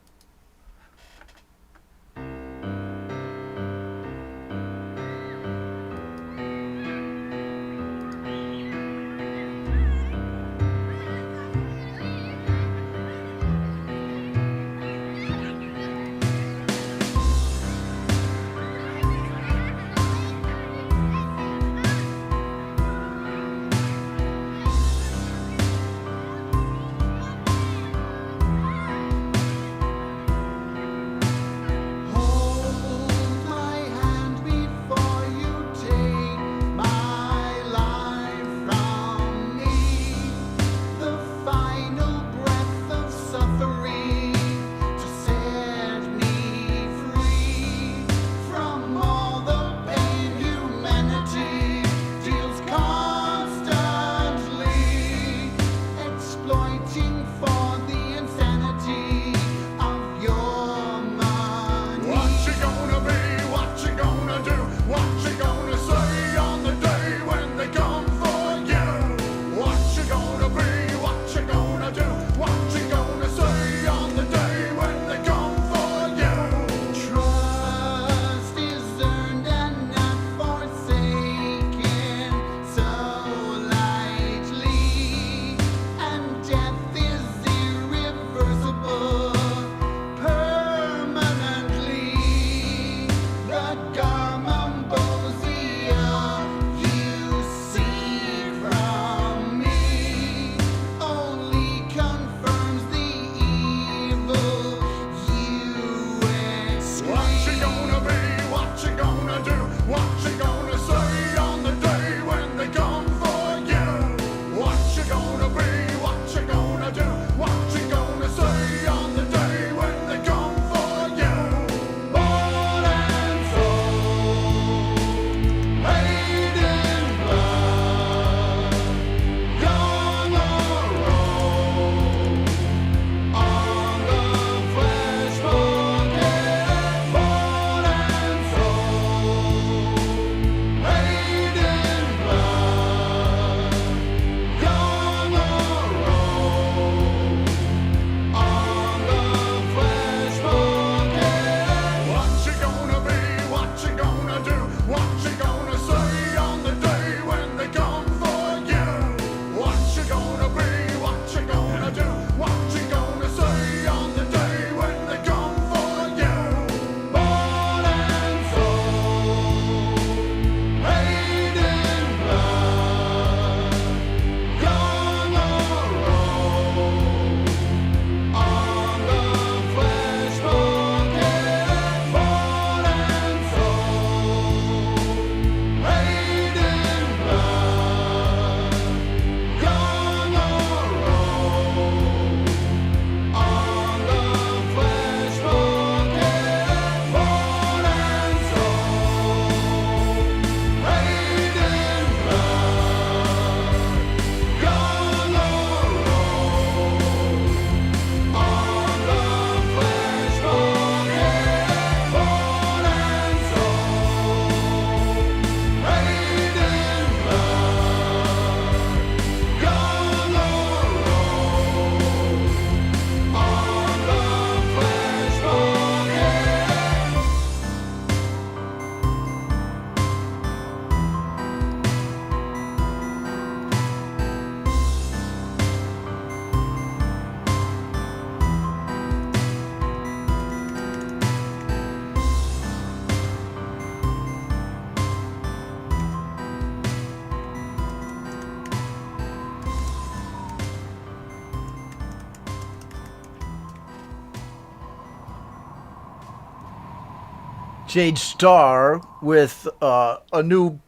Speaker 2: Jade Starr with a new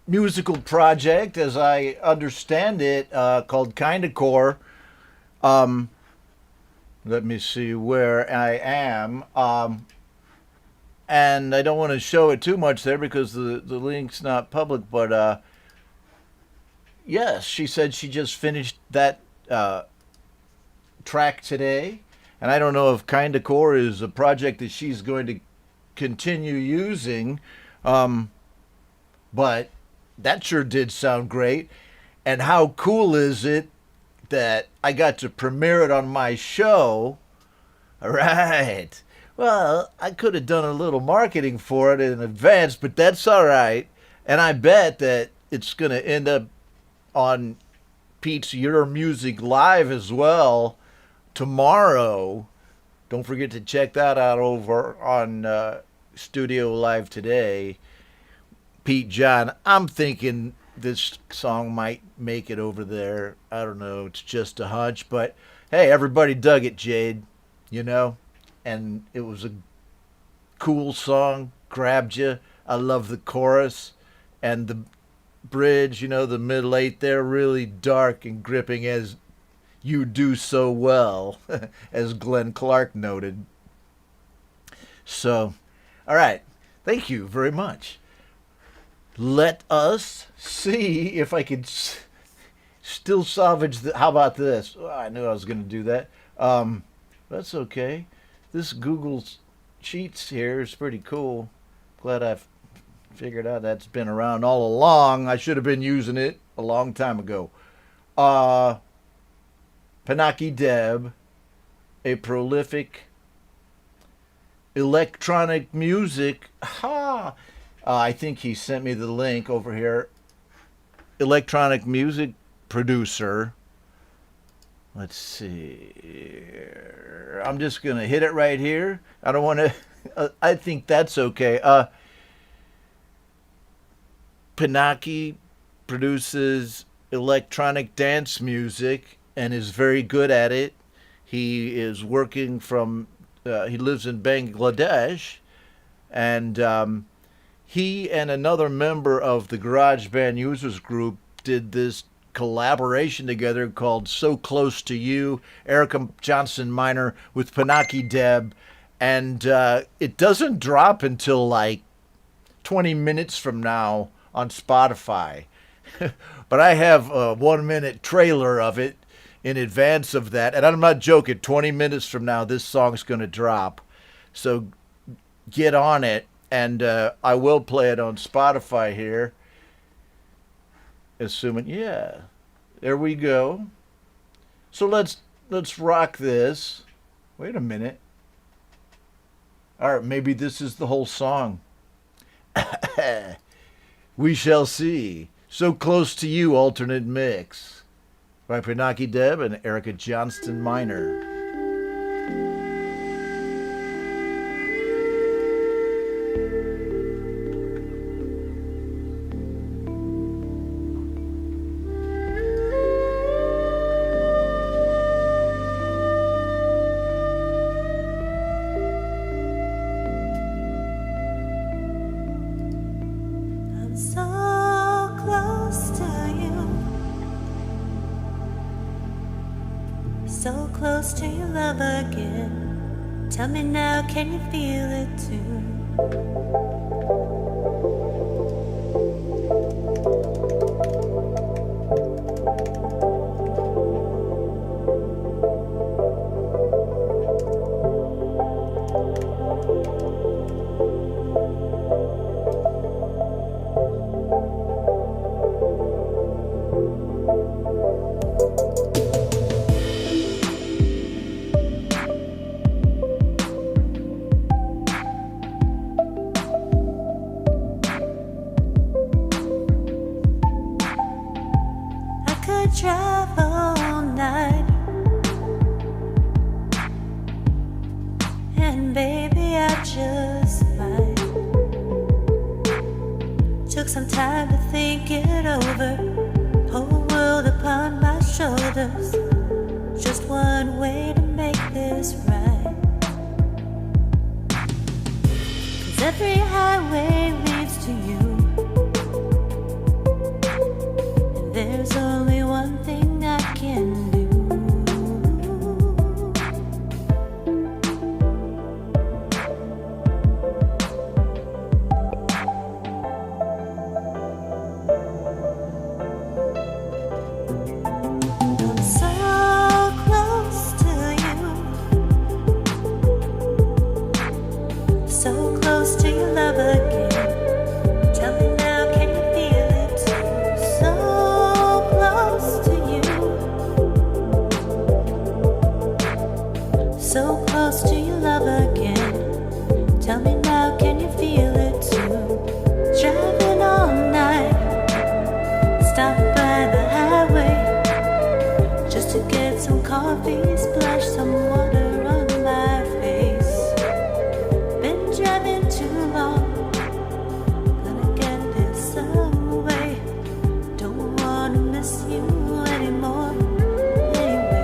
Speaker 2: musical project, as I understand it, called Kinda Core. Let me see where I am. And I don't want to show it too much there because the link's not public, but yes, she said she just finished that track today. And I don't know if Kinda Core is a project that she's going to continue using, but that sure did sound great. And how cool is it that I got to premiere it on my show? All right. Well, I could have done a little marketing for it in advance, but that's all right. And I bet that it's going to end up on Pete's Your Music Live as well tomorrow. Don't forget to check that out over on Studio Live today. Pete John, I'm thinking this song might make it over there. I don't know. It's just a hunch. But, hey, everybody dug it, Jade. You know? And it was a cool song. Grabbed you. I love the chorus. And the bridge, you know, the middle eight there, really dark and gripping, as you do so well, as Glenn Clark noted. So, all right. Thank you very much. Let us see if I could still salvage the... How about this? Oh, I knew I was going to do that. That's okay. This Google Sheets here is pretty cool. Glad I've figured out that's been around all along. I should have been using it a long time ago. Panaki Deb, a prolific electronic music... I think he sent me the link over here. Electronic music producer. Let's see. I'm just going to hit it right here. I don't want to... I think that's okay. Panaki produces electronic dance music and is very good at it. He is working from... he lives in Bangladesh. And... he and another member of the GarageBand Users Group did this collaboration together called So Close to You, Erica Johnson Minor with Panaki Deb. And it doesn't drop until like 20 minutes from now on Spotify. But I have a 1-minute trailer of it in advance of that. And I'm not joking, 20 minutes from now, this song's going to drop. So get on it. And I will play it on Spotify here. Assuming, yeah. There we go. So let's rock this. Wait a minute. All right, maybe this is the whole song. We shall see. So Close to You, alternate mix. By Panaki Deb and Erica Johnston Minor.
Speaker 10: So close to your love again. Tell me now, can you feel it too? Drive all night, and baby, I just might. Took some time to think it over. Whole world upon my shoulders. Just one way to make this right. 'Cause every coffee, splash some water on my face. Been jamming too long, gonna get this away. Don't wanna miss you anymore. Anyway.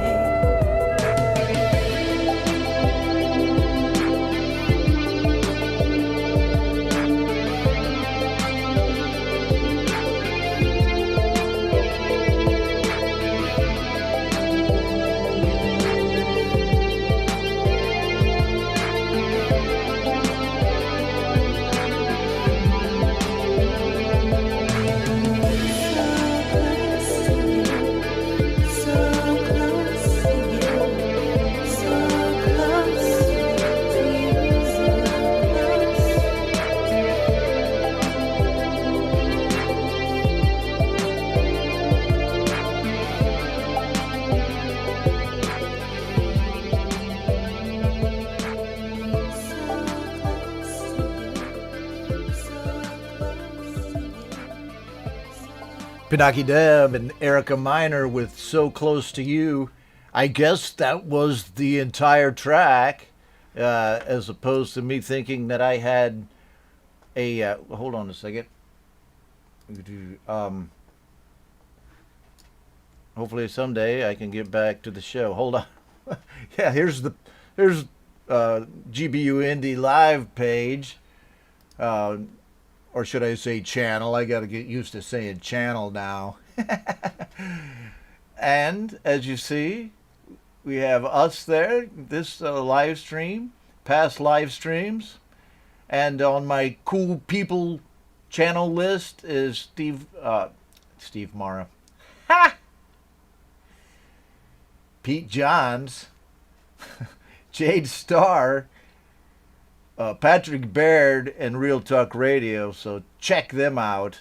Speaker 2: Pinocchio Deb and Erica Miner with So Close to You. I guess that was the entire track, as opposed to me thinking that I had a... hold on a second. Hopefully someday I can get back to the show. Hold on. Yeah, here's GBU Indie Live page. Or should I say channel? I got to get used to saying channel now. And as you see, we have us there, this live stream, past live streams. And on my cool people channel list is Steve Mara. Ha! Pete Johns, Jade Starr, Patrick Baird, and Real Talk Radio, so check them out.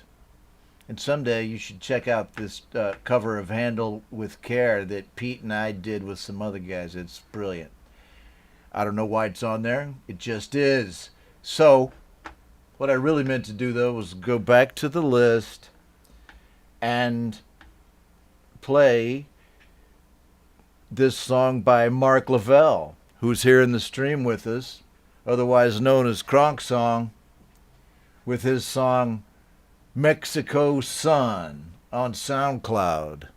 Speaker 2: And someday you should check out this cover of Handle with Care that Pete and I did with some other guys. It's brilliant. I don't know why it's on there. It just is. So, what I really meant to do, though, was go back to the list and play this song by Mark Lavelle, who's here in the stream with us, otherwise known as Kronk Song, with his song Mexico Sun on SoundCloud.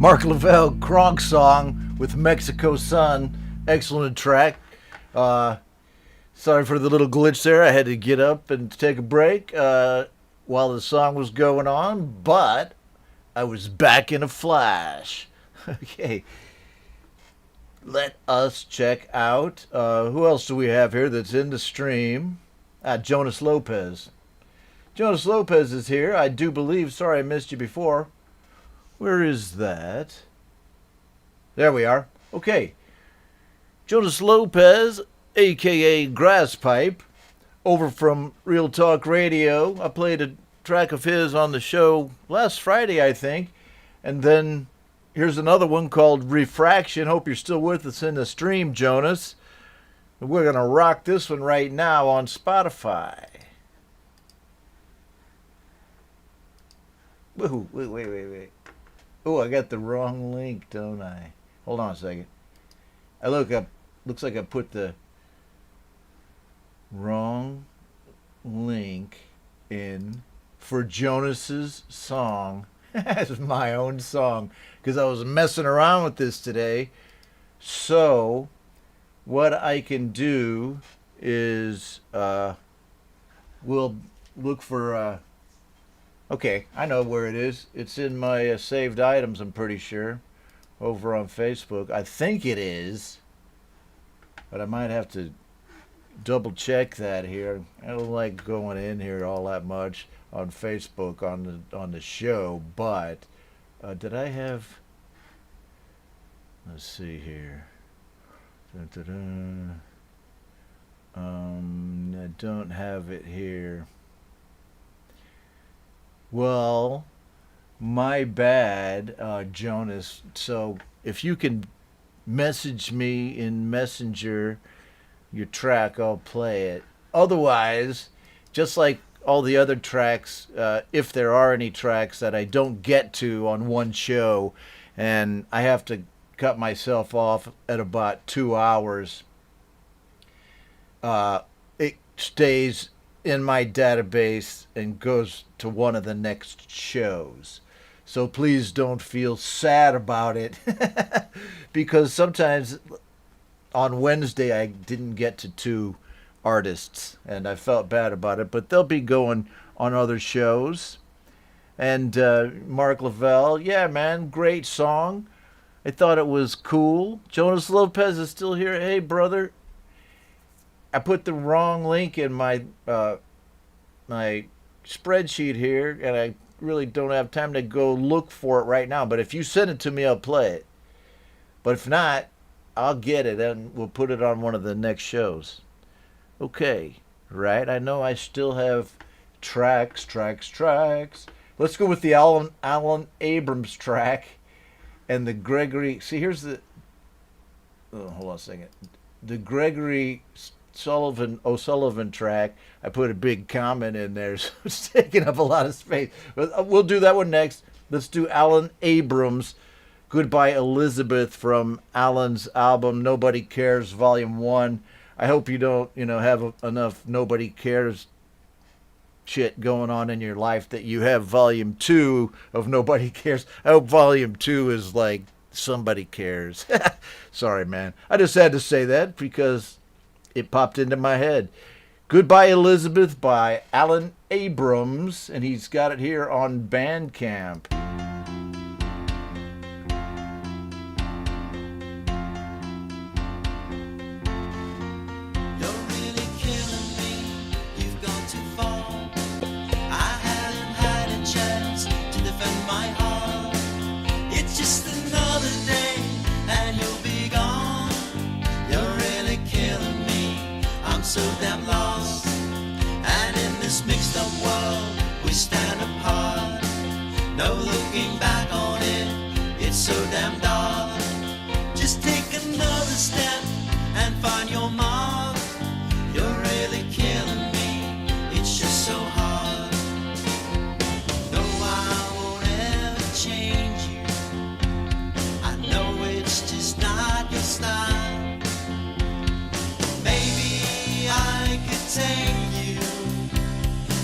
Speaker 2: Mark Lavelle, Kronk song with Mexico Sun. Excellent track. Sorry for the little glitch there. I had to get up and take a break while the song was going on, but I was back in a flash. Okay. Let us check out, who else do we have here that's in the stream? Jonas Lopez. Jonas Lopez is here, I do believe. Sorry I missed you before. Where is that? There we are. Okay. Jonas Lopez, a.k.a. Grasspipe, over from Real Talk Radio. I played a track of his on the show last Friday, I think. And then here's another one called Refraction. Hope you're still with us in the stream, Jonas. We're going to rock this one right now on Spotify. Whoa, wait. Oh, I got the wrong link, don't I? Hold on a second. I look up. Looks like I put the wrong link in for Jonas's song. It's my own song because I was messing around with this today. So what I can do is we'll look for okay, I know where it is. It's in my saved items, I'm pretty sure, over on Facebook. I think it is, but I might have to double check that here. I don't like going in here all that much on Facebook on the show, but did I have? Let's see here. I don't have it here. Well, my bad, Jonas. So if you can message me in Messenger your track, I'll play it. Otherwise, just like all the other tracks, if there are any tracks that I don't get to on one show, and I have to cut myself off at about 2 hours, it stays in my database and goes to one of the next shows. So please don't feel sad about it because sometimes on Wednesday I didn't get to 2 artists and I felt bad about it, but they'll be going on other shows. And Mark Lavelle, yeah, man, great song. I thought it was cool. Jonas Lopez is still here. Hey, brother. I put the wrong link in my my spreadsheet here, and I really don't have time to go look for it right now. But if you send it to me, I'll play it. But if not, I'll get it, and we'll put it on one of the next shows. Okay, right? I know I still have tracks. Let's go with the Alan Abrams track and the Gregory. See, here's the. Oh, hold on a second. The Gregory O'Sullivan track. I put a big comment in there, so it's taking up a lot of space. But we'll do that one next. Let's do Alan Abrams, Goodbye Elizabeth, from Alan's album Nobody Cares Volume 1. I hope you don't, have enough Nobody Cares shit going on in your life that you have Volume 2 of Nobody Cares. I hope Volume 2 is like Somebody Cares. Sorry, man. I just had to say that because it popped into my head. Goodbye Elizabeth by Alan Abrams, and he's got it here on Bandcamp.
Speaker 3: So damn lost, and in this mixed up world we stand apart. No looking back on it, it's so damn dark. Just take another step and find your mark. You're really killing me, it's just so hard. No, I won't ever change you. I know it's just not your style. I could take you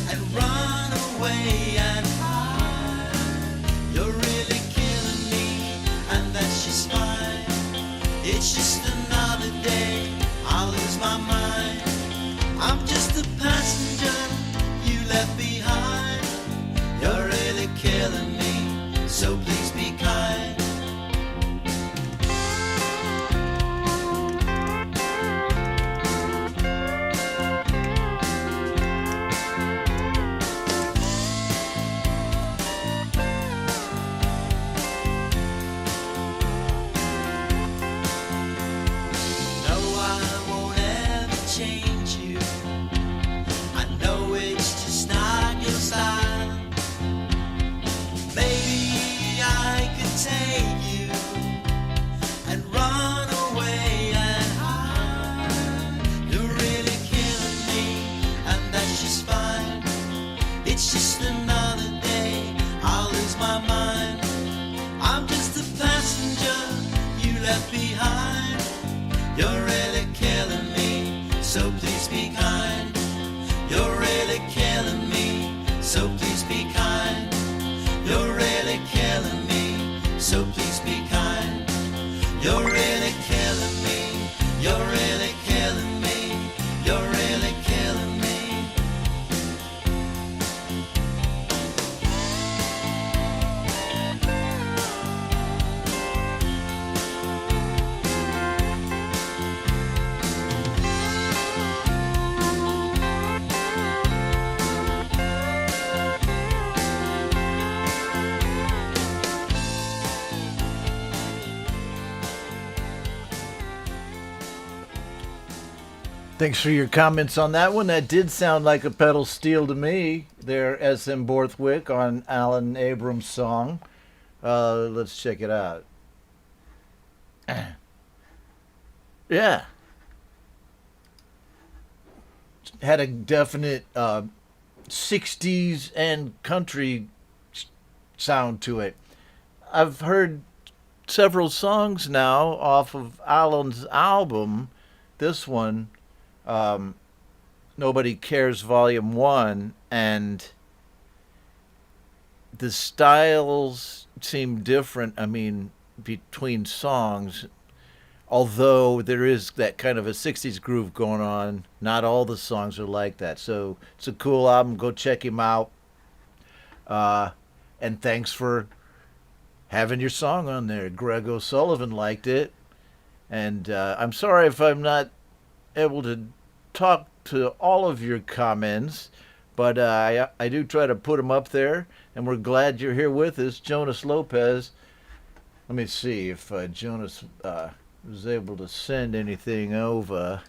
Speaker 3: and run away and hide. You're really killing me, change you. I know it's just not your style. Maybe I could take you and run away and hide. You're really killing me, and that's just fine. It's just another day, I'll lose my mind. I'm just a passenger you left behind. You're really killing me, so please be kind. You're really killing me, so please be kind. You're really killing me, so please be kind. You're really killing me, you're really killing me, you're really killing me.
Speaker 2: Thanks for your comments on that one. That did sound like a pedal steel to me there, SM Borthwick on Alan Abrams' song. Let's check it out. Yeah. Had a definite 60s and country sound to it. I've heard several songs now off of Alan's album. This one, Nobody Cares Volume 1, and the styles seem different, I mean, between songs, although there is that kind of a 60s groove going on. Not all the songs are like that, so it's a cool album. Go check him out, and thanks for having your song on there. Greg O'Sullivan liked it, and I'm sorry if I'm not able to talk to all of your comments, but I do try to put them up there, and we're glad you're here with us. Jonas Lopez, let me see if Jonas was able to send anything over.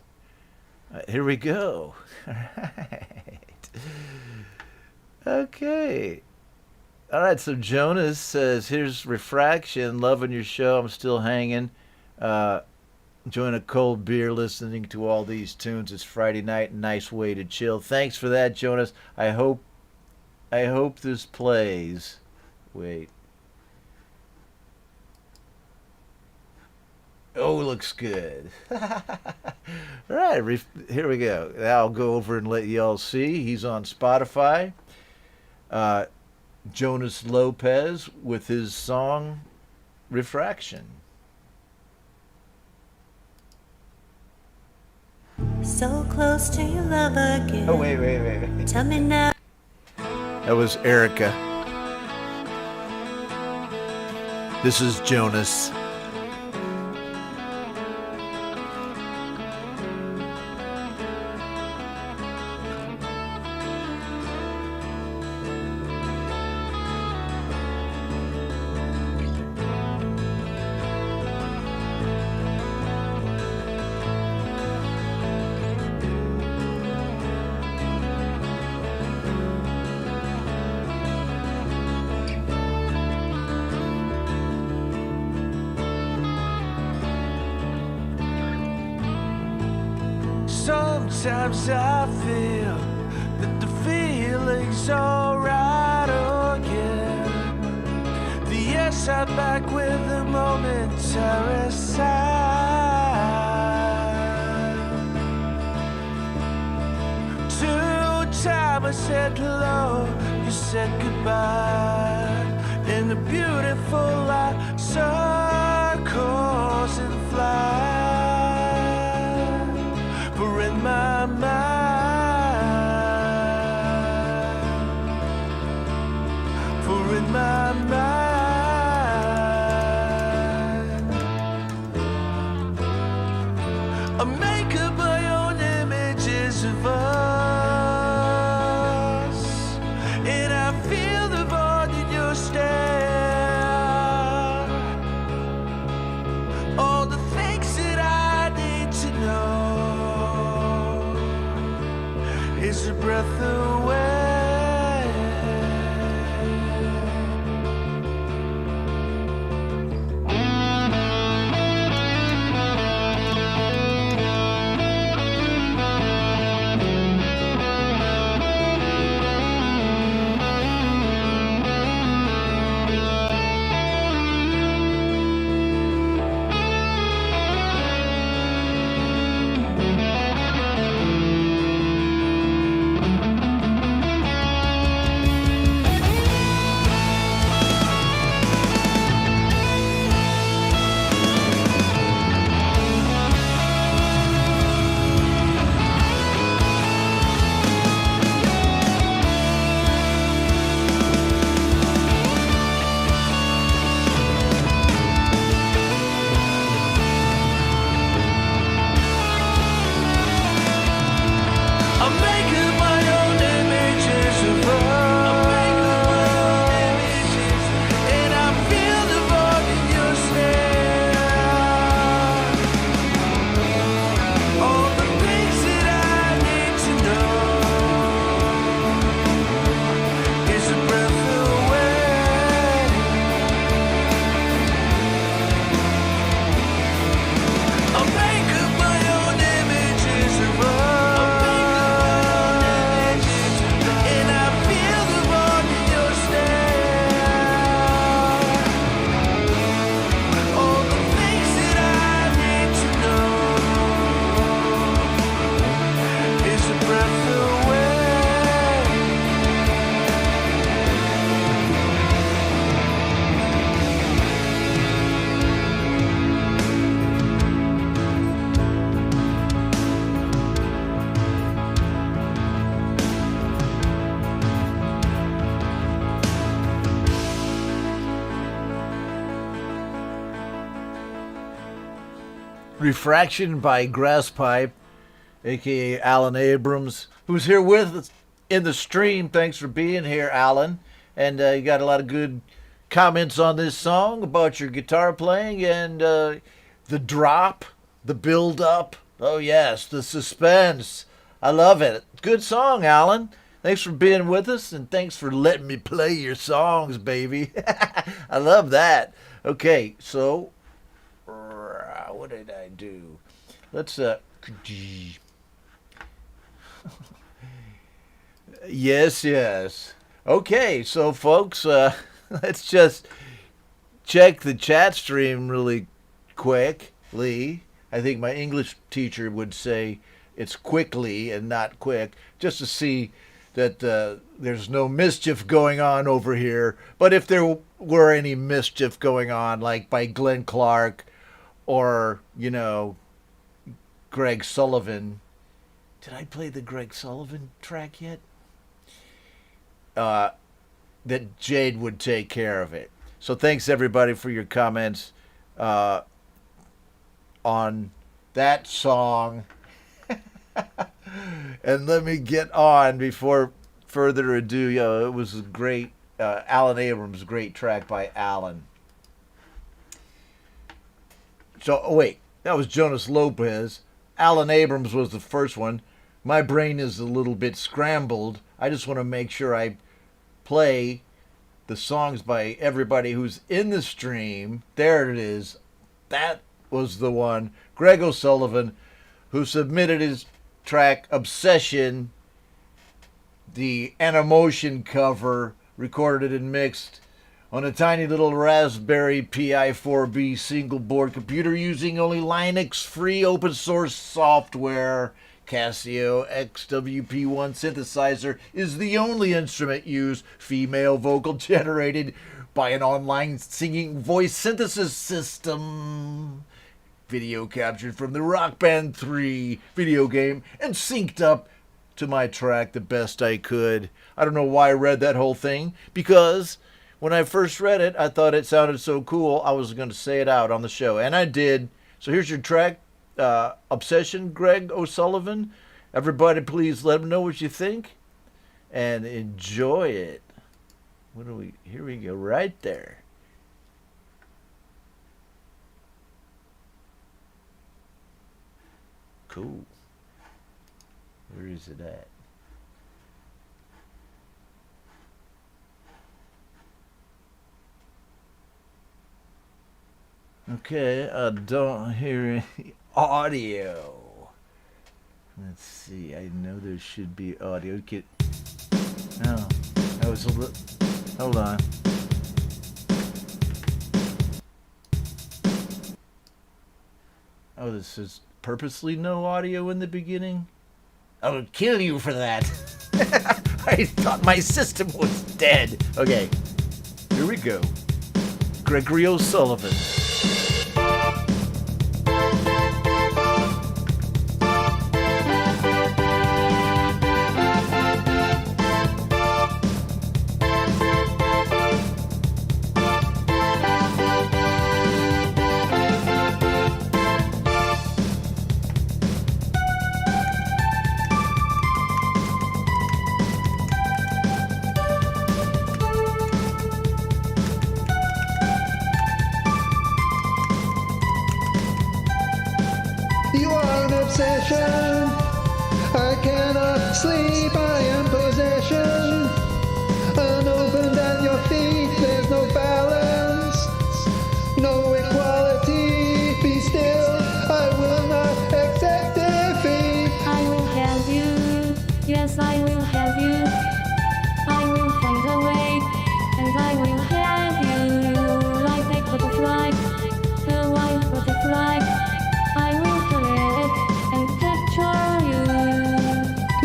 Speaker 2: Here we go. All right. Okay. All right, so Jonas says, here's Refraction, loving your show, I'm still hanging. Enjoying a cold beer, listening to all these tunes. It's Friday night, nice way to chill. Thanks for that, Jonas. I hope this plays. Wait. Oh, looks good. All right, here we go. I'll go over and let y'all see. He's on Spotify. Jonas Lopez with his song Refraction.
Speaker 10: So close to your love again.
Speaker 2: Oh, wait.
Speaker 10: Tell me now.
Speaker 2: That was Erica. This is Jonas.
Speaker 4: Sometimes I feel that the feeling's alright again. The yes I'm back with a momentary sigh. Two times I said hello, you said goodbye. In the beautiful light, circles and fly. For in my mind, for in my mind, I make up my own images of us, and I feel the void in your stare. All the things that I need to know.
Speaker 8: is a breath away.
Speaker 2: Refraction by Grasspipe, aka Alan Abrams, who's here with us in the stream. Thanks for being here, Alan. And you got a lot of good comments on this song about your guitar playing and the drop, the build up. Oh, yes, the suspense. I love it. Good song, Alan. Thanks for being with us, and thanks for letting me play your songs, baby. I love that. Okay, so what did I do? Let's yes. Okay, so folks, let's just check the chat stream really quickly. I think my English teacher would say it's quickly and not quick, just to see that there's no mischief going on over here. But if there were any mischief going on, like by Glenn Clark or, Greg Sullivan. Did I play the Greg Sullivan track yet? That Jade would take care of it. So thanks, everybody, for your comments on that song. And let me get on before further ado. It was a great, Alan Abrams, great track by Alan. So, wait, that was Jonas Lopez. Alan Abrams was the first one. My brain is a little bit scrambled. I just want to make sure I play the songs by everybody who's in the stream. There it is. That was the one. Greg O'Sullivan, who submitted his track Obsession, the Animotion cover, recorded and mixed on a tiny little Raspberry Pi 4B single board computer using only Linux free open source software. Casio XWP1 synthesizer is the only instrument used, female vocal generated by an online singing voice synthesis system. Video captured from the Rock Band 3 video game and synced up to my track the best I could. I don't know why I read that whole thing, because when I first read it, I thought it sounded so cool, I was going to say it out on the show. And I did. So here's your track, Obsession, Greg O'Sullivan. Everybody, please let them know what you think and enjoy it. Here we go, right there. Cool. Where is it at? Okay, I don't hear any audio. Let's see. I know there should be audio. Oh, that was a little. Hold on. Oh, this is purposely no audio in the beginning? I would kill you for that. I thought my system was dead. Okay, here we go. Gregory O'Sullivan.
Speaker 11: You are an obsession. I cannot sleep, I am possession. Unopened at your feet, there's no balance, no equality. Be still, I will not accept defeat.
Speaker 10: I will have you, yes, I will have you. I will find a way, and I will have you. Like a butterfly, a white butterfly. I will caress and capture you.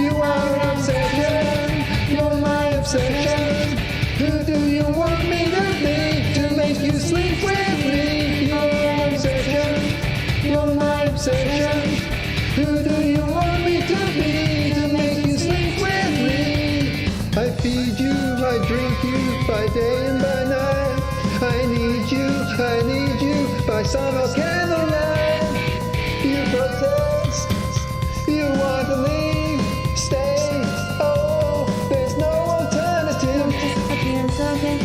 Speaker 11: You are an obsession, you're my obsession. Who do you want me to be to make you sleep with me? You're an obsession, you're my obsession. Who do you want me to be to make you sleep with me? I feed you, I drink you by day and by night. I need you by sun or candlelight. You protest, you want to leave, stay, oh, there's no alternative.
Speaker 10: At the end of it,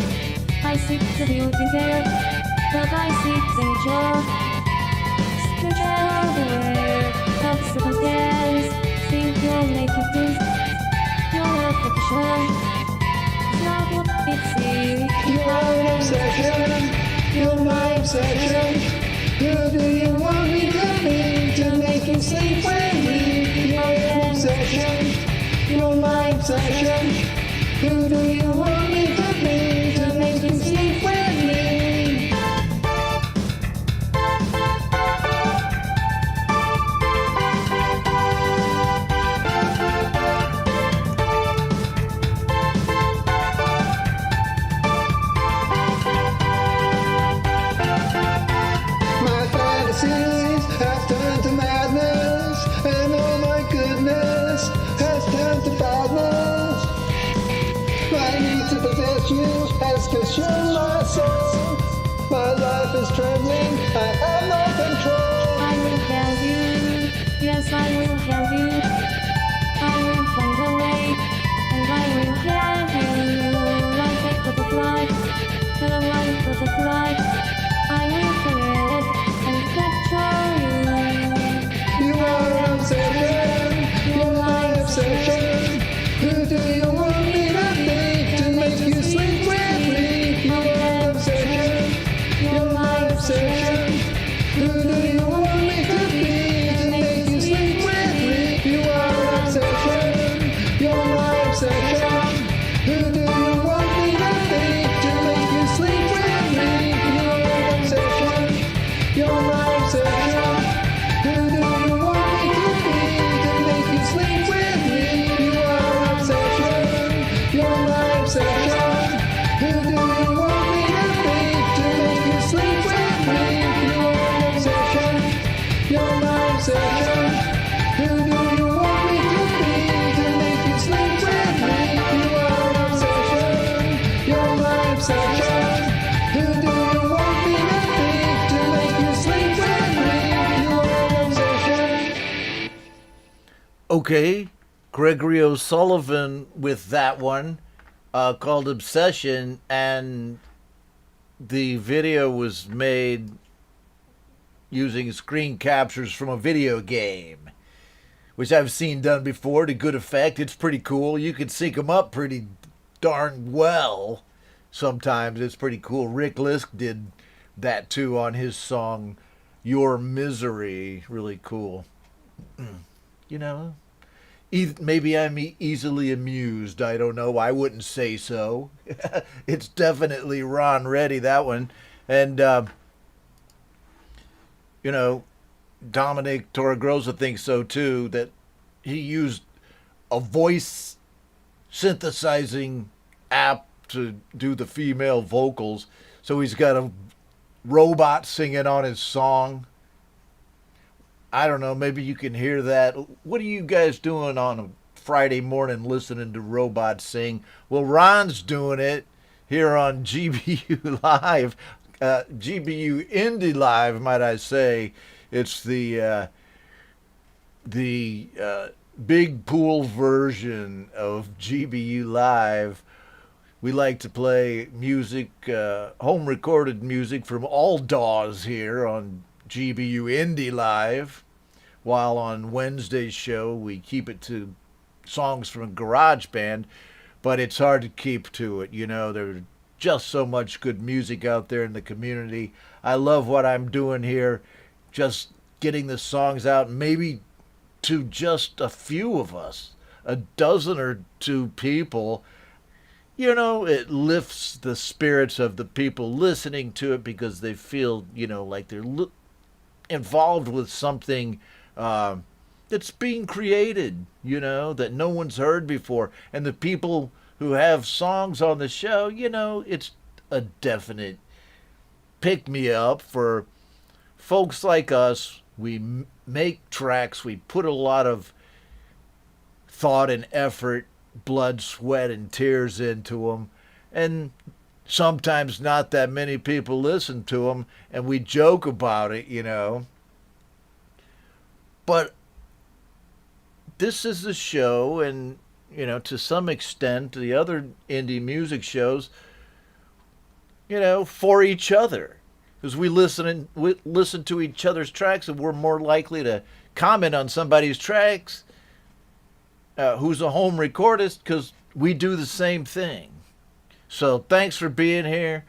Speaker 10: I seek the beauty there, but I seek danger. Stranger everywhere, that's the dance. Think you'll make it this, your affection. It's not what it seems.
Speaker 11: You are an obsession, you're my obsession. Who do you want me to be to make you sleep with me? You're an obsession, you're my obsession. Who do you want me to be to make you sleep with me? My fantasies have turned to madness, and oh my goodness, has turned to badness. My need to possess you has consumed my soul. My life is trembling, I have no control.
Speaker 10: I will have you, yes, I will have you. I will find a way, and I will have you. Like a butterfly, a white butterfly. I will caress and capture you.
Speaker 11: You are an obsession, you're my obsession. Who do you want me to be to make you sleep with me? You're an obsession, you're my obsession. Who do you want me to be to make you sleep with me? You are an obsession, you're my obsession. Who do you want me to be to make you sleep with me? You're an obsession, you're my obsession. Who do you want me to be to make you sleep with me? You are an obsession, you're my obsession. Who do you want me to be to make you sleep with me? You are an obsession, you're my obsession. Who do you want me to be to make you sleep with me? You are an obsession, you're my obsession. Who do you want me to be to make you sleep with me? You are an obsession.
Speaker 2: Okay, Gregory O'Sullivan with that one called Obsession, and the video was made using screen captures from a video game, which I've seen done before to good effect. It's pretty cool. You can sync them up pretty darn well. Sometimes it's pretty cool. Rick Lisk did that too on his song Your Misery. Really cool. You know, maybe I'm easily amused. I don't know. I wouldn't say so. It's definitely Ron Reddy, that one. And, you know, Dominic Torregrosa thinks so too, that he used a voice synthesizing app to do the female vocals. So he's got a robot singing on his song. I don't know, maybe you can hear that. What are you guys doing on a Friday morning listening to robots sing? Well, Ron's doing it here on GBU Live, GBU Indie Live, might I say. It's the big pool version of GBU Live. We like to play music, home recorded music from all DAWs here on GBU Indie Live, while on Wednesday's show we keep it to songs from GarageBand, but it's hard to keep to it. You know, there's just so much good music out there in the community. I love what I'm doing here, just getting the songs out, maybe to just a few of us, a dozen or two people. You know, it lifts the spirits of the people listening to it because they feel, you know, like they're involved with something that's being created, you know, that no one's heard before. And the people who have songs on the show, you know, it's a definite pick-me-up for folks like us. We make tracks, we put a lot of thought and effort, blood, sweat, and tears into them, and sometimes not that many people listen to them, and we joke about it, you know. But this is a show, and, you know, to some extent, the other indie music shows, you know, for each other. Because we listen to each other's tracks, and we're more likely to comment on somebody's tracks who's a home recordist, because we do the same thing. So thanks for being here.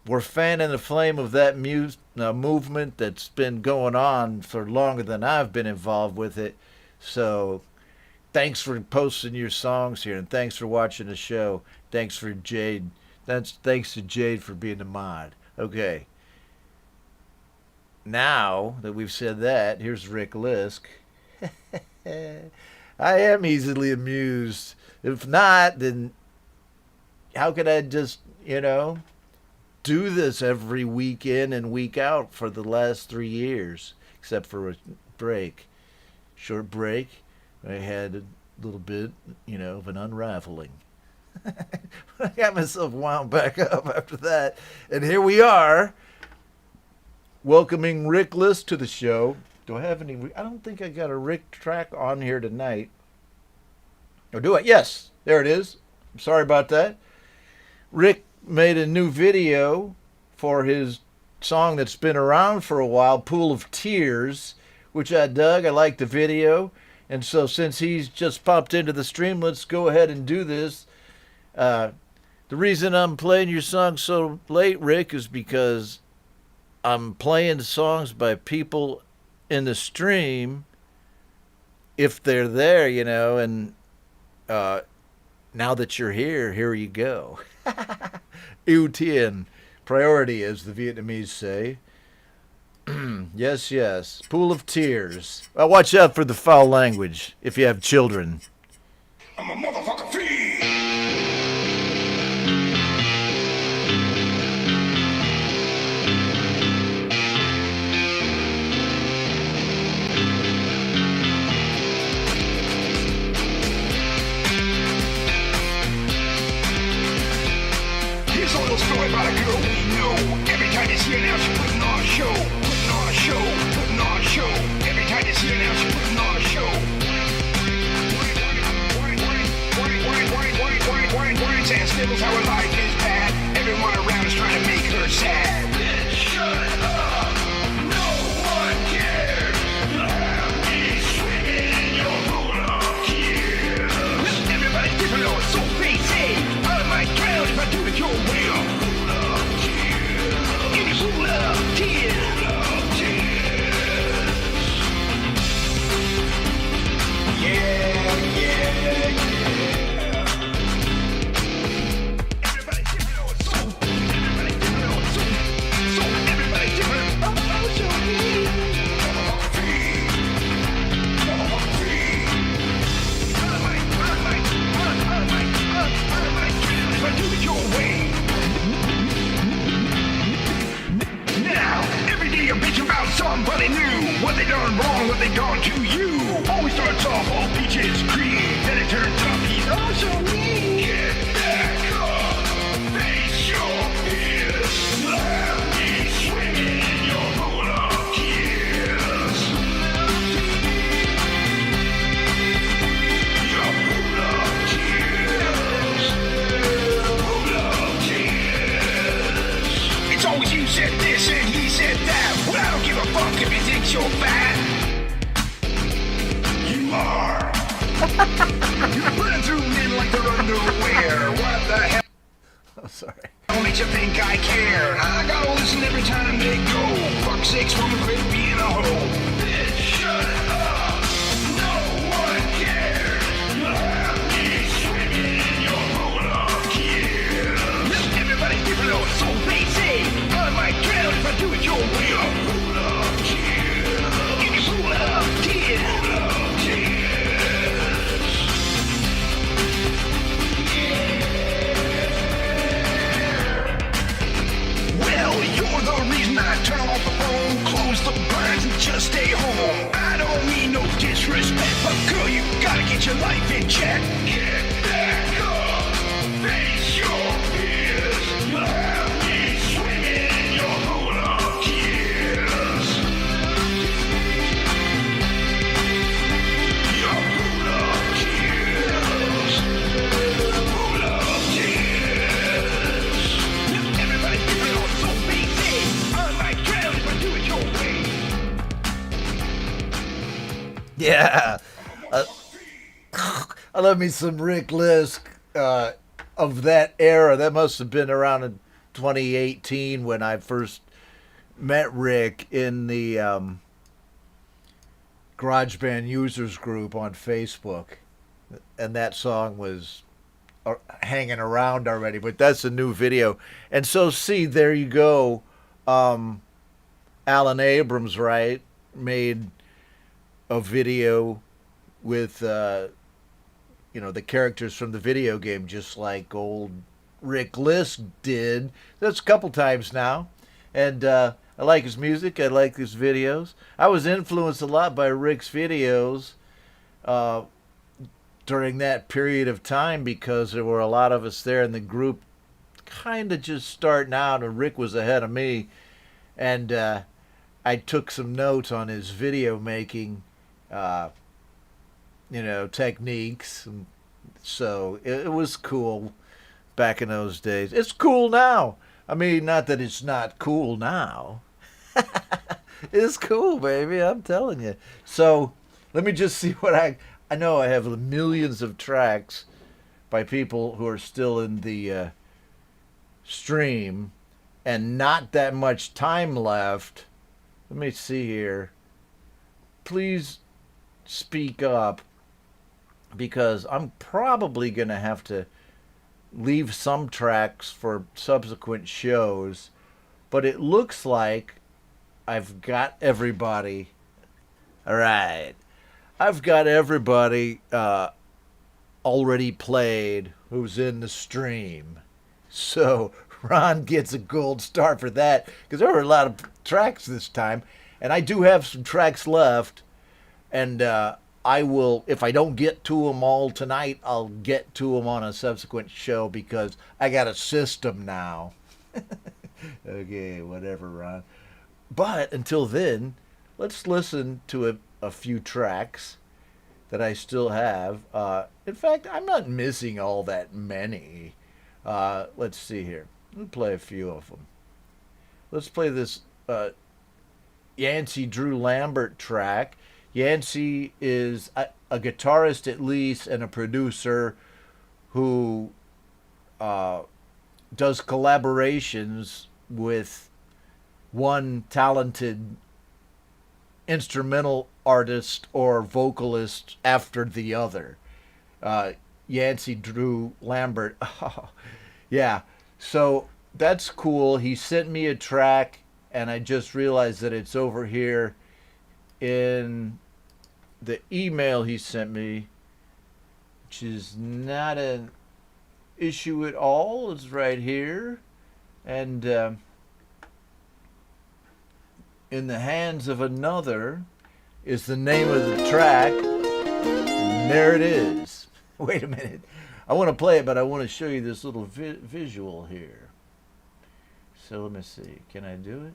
Speaker 2: We're fanning the flame of that movement that's been going on for longer than I've been involved with it. So thanks for posting your songs here, and thanks for watching the show. Thanks for Jade. Thanks to Jade for being the mod. Okay. Now that we've said that, here's Rick Lisk. I am easily amused. If not, then how could I just, you know, do this every week in and week out for the last 3 years, except for a break, short break. I had a little bit, you know, of an unraveling. I got myself wound back up after that, and here we are, welcoming Rick Lisk to the show. Do I have any? I don't think I got a Rick track on here tonight. Or do I? Yes, there it is. I'm sorry about that. Rick made a new video for his song that's been around for a while, Pool of Tears, which I dug. I liked the video. And so since he's just popped into the stream, let's go ahead and do this. The reason I'm playing your song so late, Rick, is because I'm playing songs by people in the stream, if they're there, you know, and now that you're here, here you go. Ưu tiên, priority, as the Vietnamese say. Yes, yes. Pool of Tears. Well, watch out for the foul language if you have children.
Speaker 7: I'm a motherfucker fiend. Here's a little story about a girl we know. Every time you see her now, she's putting on a show. Putting on a show. Putting on a show. Every time you see her now, she's putting on a show. And still how her life is bad. Everyone around is trying to make her sad. Then shut up. No one cares. Have me swinging in your roller here. Everybody's different, oh, it's so basic. I might drown if I do it your way. Roller here. In your
Speaker 2: Sorry.
Speaker 1: What makes you think I care? I gotta listen every time they go. Fuck sakes, woman, quit being a hoe. Bitch, shut up. No one cares. You'll have me swimming in your pool of tears. Everybody's different, oh, so they say. I might drown if I do it your way. Your pool of tears. In your pool of tears. Pool of tears. Well, you're the reason I turn off the phone, close the blinds, and just stay home. I don't mean no disrespect, but girl, you gotta get your life in check. Get back up, face your fears. You'll have me swimming in your pool of tears. Your pool of tears. Pool of tears. Everybody's different, oh, so basic. I might drown if I do it your way.
Speaker 2: Yeah. I love me some Rick Lisk of that era. That must have been around in 2018 when I first met Rick in the GarageBand users group on Facebook. And that song was hanging around already, but that's a new video. And so, see, there you go. Alan Abrams, right, made a video with, the characters from the video game, just like old Rick Lisk did. That's a couple times now. And I like his music. I like his videos. I was influenced a lot by Rick's videos during that period of time because there were a lot of us there in the group kind of just starting out, and Rick was ahead of me. And I took some notes on his video making techniques. And so it was cool back in those days. It's cool now. I mean, not that it's not cool now. It's cool, baby. I'm telling you. So let me just see what I know I have millions of tracks by people who are still in the stream and not that much time left. Let me see here. Please speak up, because I'm probably going to have to leave some tracks for subsequent shows, but it looks like I've got everybody. All right. I've got everybody already played who's in the stream. So Ron gets a gold star for that, because there were a lot of tracks this time, and I do have some tracks left. And I will, if I don't get to them all tonight, I'll get to them on a subsequent show because I got a system now. Okay, whatever, Ron. But until then, let's listen to a few tracks that I still have. In fact, I'm not missing all that many. Let's see here. Let me play a few of them. Let's play this Yancey Drew Lambert track. Yancey is a guitarist at least and a producer who does collaborations with one talented instrumental artist or vocalist after the other. Yancey Drew Lambert. Yeah, so that's cool. He sent me a track, and I just realized that it's over here in the email he sent me, which is not an issue at all. It's right here. And In the Hands of Another is the name of the track. And there it is. Wait a minute. I want to play it, but I want to show you this little visual here. So let me see. Can I do it?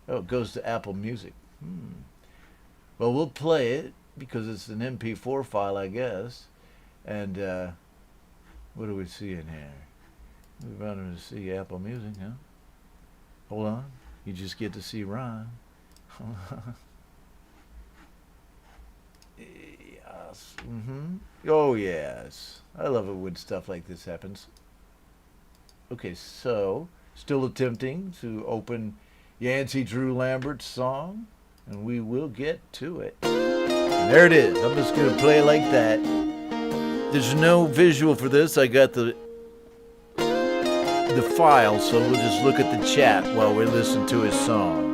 Speaker 2: Oh, it goes to Apple Music. Well, we'll play it because it's an MP4 file, I guess. And what do we see in here? We want to see Apple Music, huh? Hold on. You just get to see Ron. Yes. Oh, yes. I love it when stuff like this happens. Okay, so still attempting to open Yancey Drew Lambert's song, and we will get to it. And there it is. I'm just going to play it like that. There's no visual for this. I got the file, so we'll just look at the chat while we listen to his song.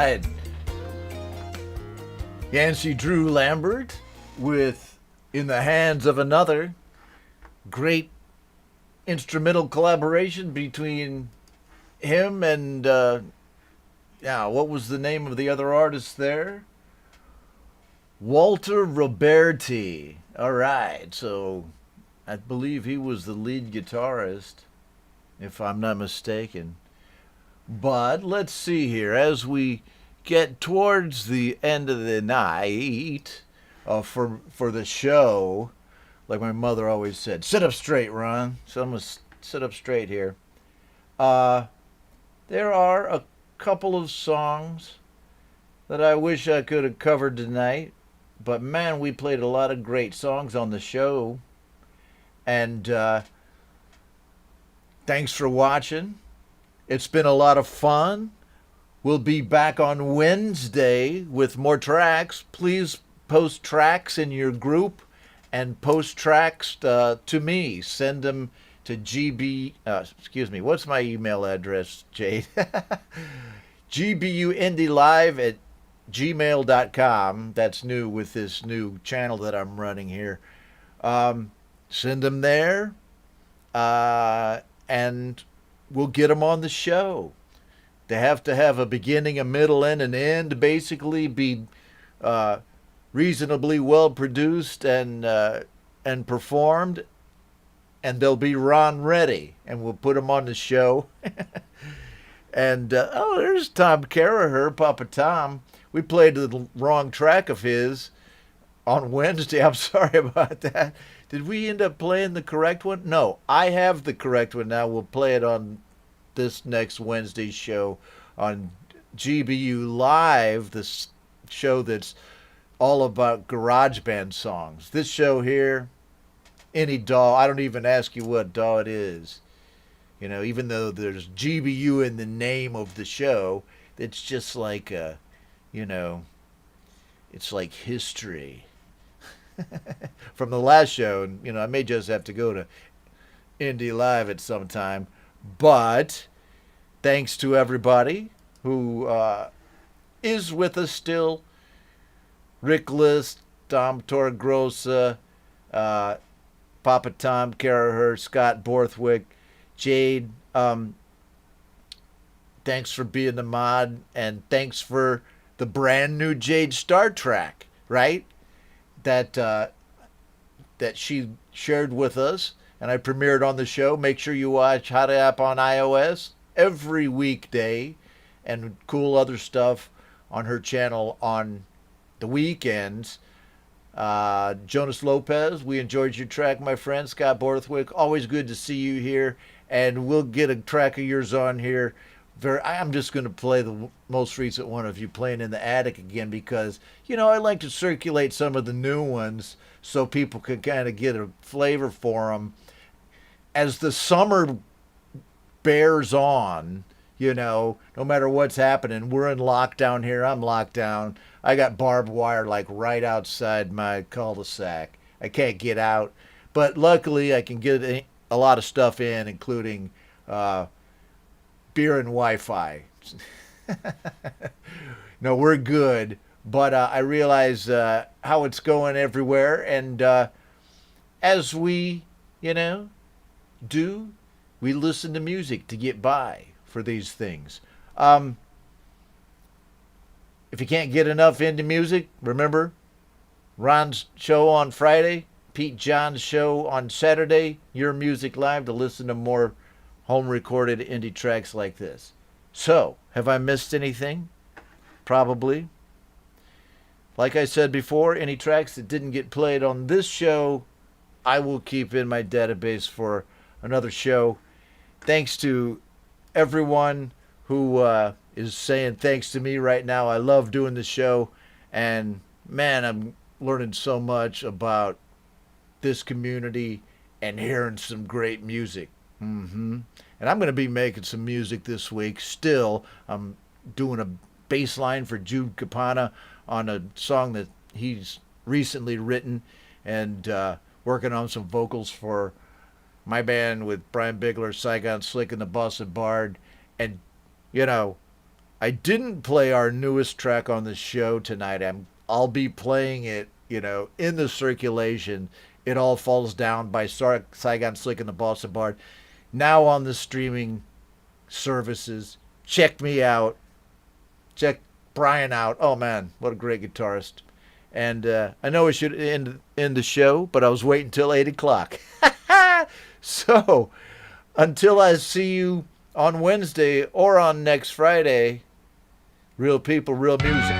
Speaker 2: right. Yancey Drew Lambert with In the Hands of Another. Great instrumental collaboration between him and, what was the name of the other artist there? Walter Roberti. All right, so I believe he was the lead guitarist, if I'm not mistaken. But let's see here, as we get towards the end of the night for the show, like my mother always said, sit up straight, Ron. So I'm going to sit up straight here. There are a couple of songs that I wish I could have covered tonight, but man, we played a lot of great songs on the show. And thanks for watching. It's been a lot of fun. We'll be back on Wednesday with more tracks. Please post tracks in your group and post tracks to me. Send them to what's my email address, Jade? gbuindielive@gmail.com. That's new with this new channel that I'm running here. Send them there, and we'll get them on the show. They have to have a beginning, a middle, and an end. Basically, be reasonably well produced and performed, and they'll be Ron ready, and we'll put them on the show. And there's Tom Caraher, Papa Tom. We played the wrong track of his on Wednesday. I'm sorry about that. Did we end up playing the correct one? No, I have the correct one now. We'll play it on this next Wednesday's show on GBU Live, this show that's all about garage band songs. This show here, any DAW, I don't even ask you what DAW it is. You know, even though there's GBU in the name of the show, it's just like it's like history. From the last show, and I may just have to go to Indie Live at some time, but thanks to everybody who is with us still. Rick List, Tom Torgrosa, Papa Tom Caraher, Scott Borthwick, Jade. Thanks for being the mod, and thanks for the brand new Jade Starr track, right? That she shared with us, and I premiered on the show. Make sure you watch Hot App on iOS every weekday, and cool other stuff on her channel on the weekends. Jonas Lopez, we enjoyed your track, my friend. Scott Borthwick, always good to see you here, and we'll get a track of yours on here. I'm just going to play the most recent one of you playing in the attic again, because I like to circulate some of the new ones so people can kind of get a flavor for them as the summer bears on. No matter what's happening, we're in lockdown here. I'm locked down. I got barbed wire like right outside my cul-de-sac. I can't get out, but luckily I can get a lot of stuff in, including beer and Wi-Fi. No, we're good, but I realize how it's going everywhere, and as we, do, we listen to music to get by for these things. If you can't get enough into music, remember Ron's show on Friday, Pete John's show on Saturday, Your Music Live, to listen to more home-recorded indie tracks like this. So, have I missed anything? Probably. Like I said before, any tracks that didn't get played on this show, I will keep in my database for another show. Thanks to everyone who is saying thanks to me right now. I love doing the show, and man, I'm learning so much about this community and hearing some great music. And I'm going to be making some music this week. Still, I'm doing a bass line for Jude Capana on a song that he's recently written, and working on some vocals for my band with Brian Bigler, Saigon Slick, and the Boss and Bard. And, I didn't play our newest track on the show tonight. I'll be playing it, in the circulation. It All Falls Down by Saigon Slick and the Boss and Bard. Now on the streaming services. Check me out. Check Brian out. Oh, man, what a great guitarist. And I know I should end the show, but I was waiting till 8 o'clock. So, until I see you on Wednesday or on next Friday, real people, real music.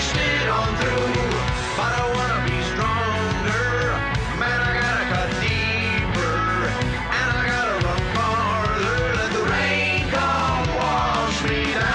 Speaker 1: pushed it on through. But I wanna be stronger. Man, I gotta cut deeper. And I gotta run farther. Let the rain come wash me down.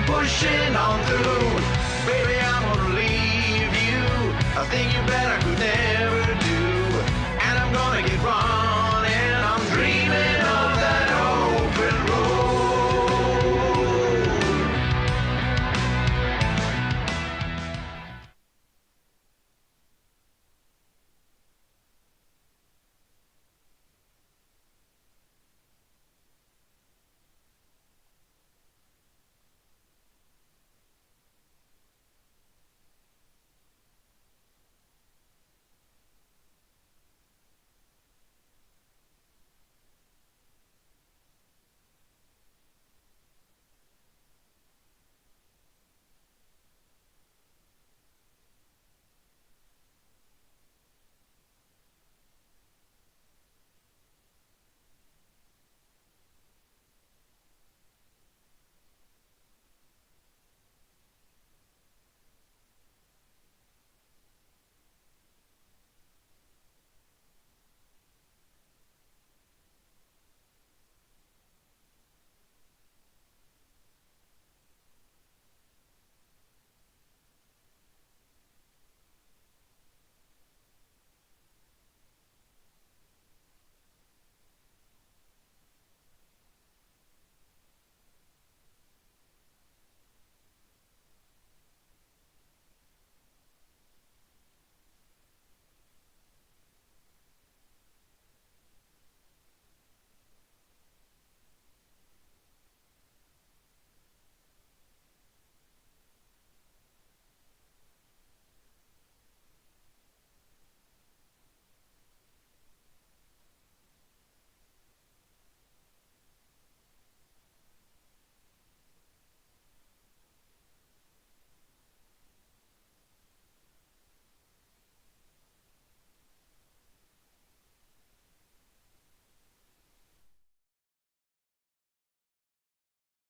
Speaker 1: Pushing on through, baby, I'm gonna leave you. A thing you better could never do, and I'm gonna get wrong.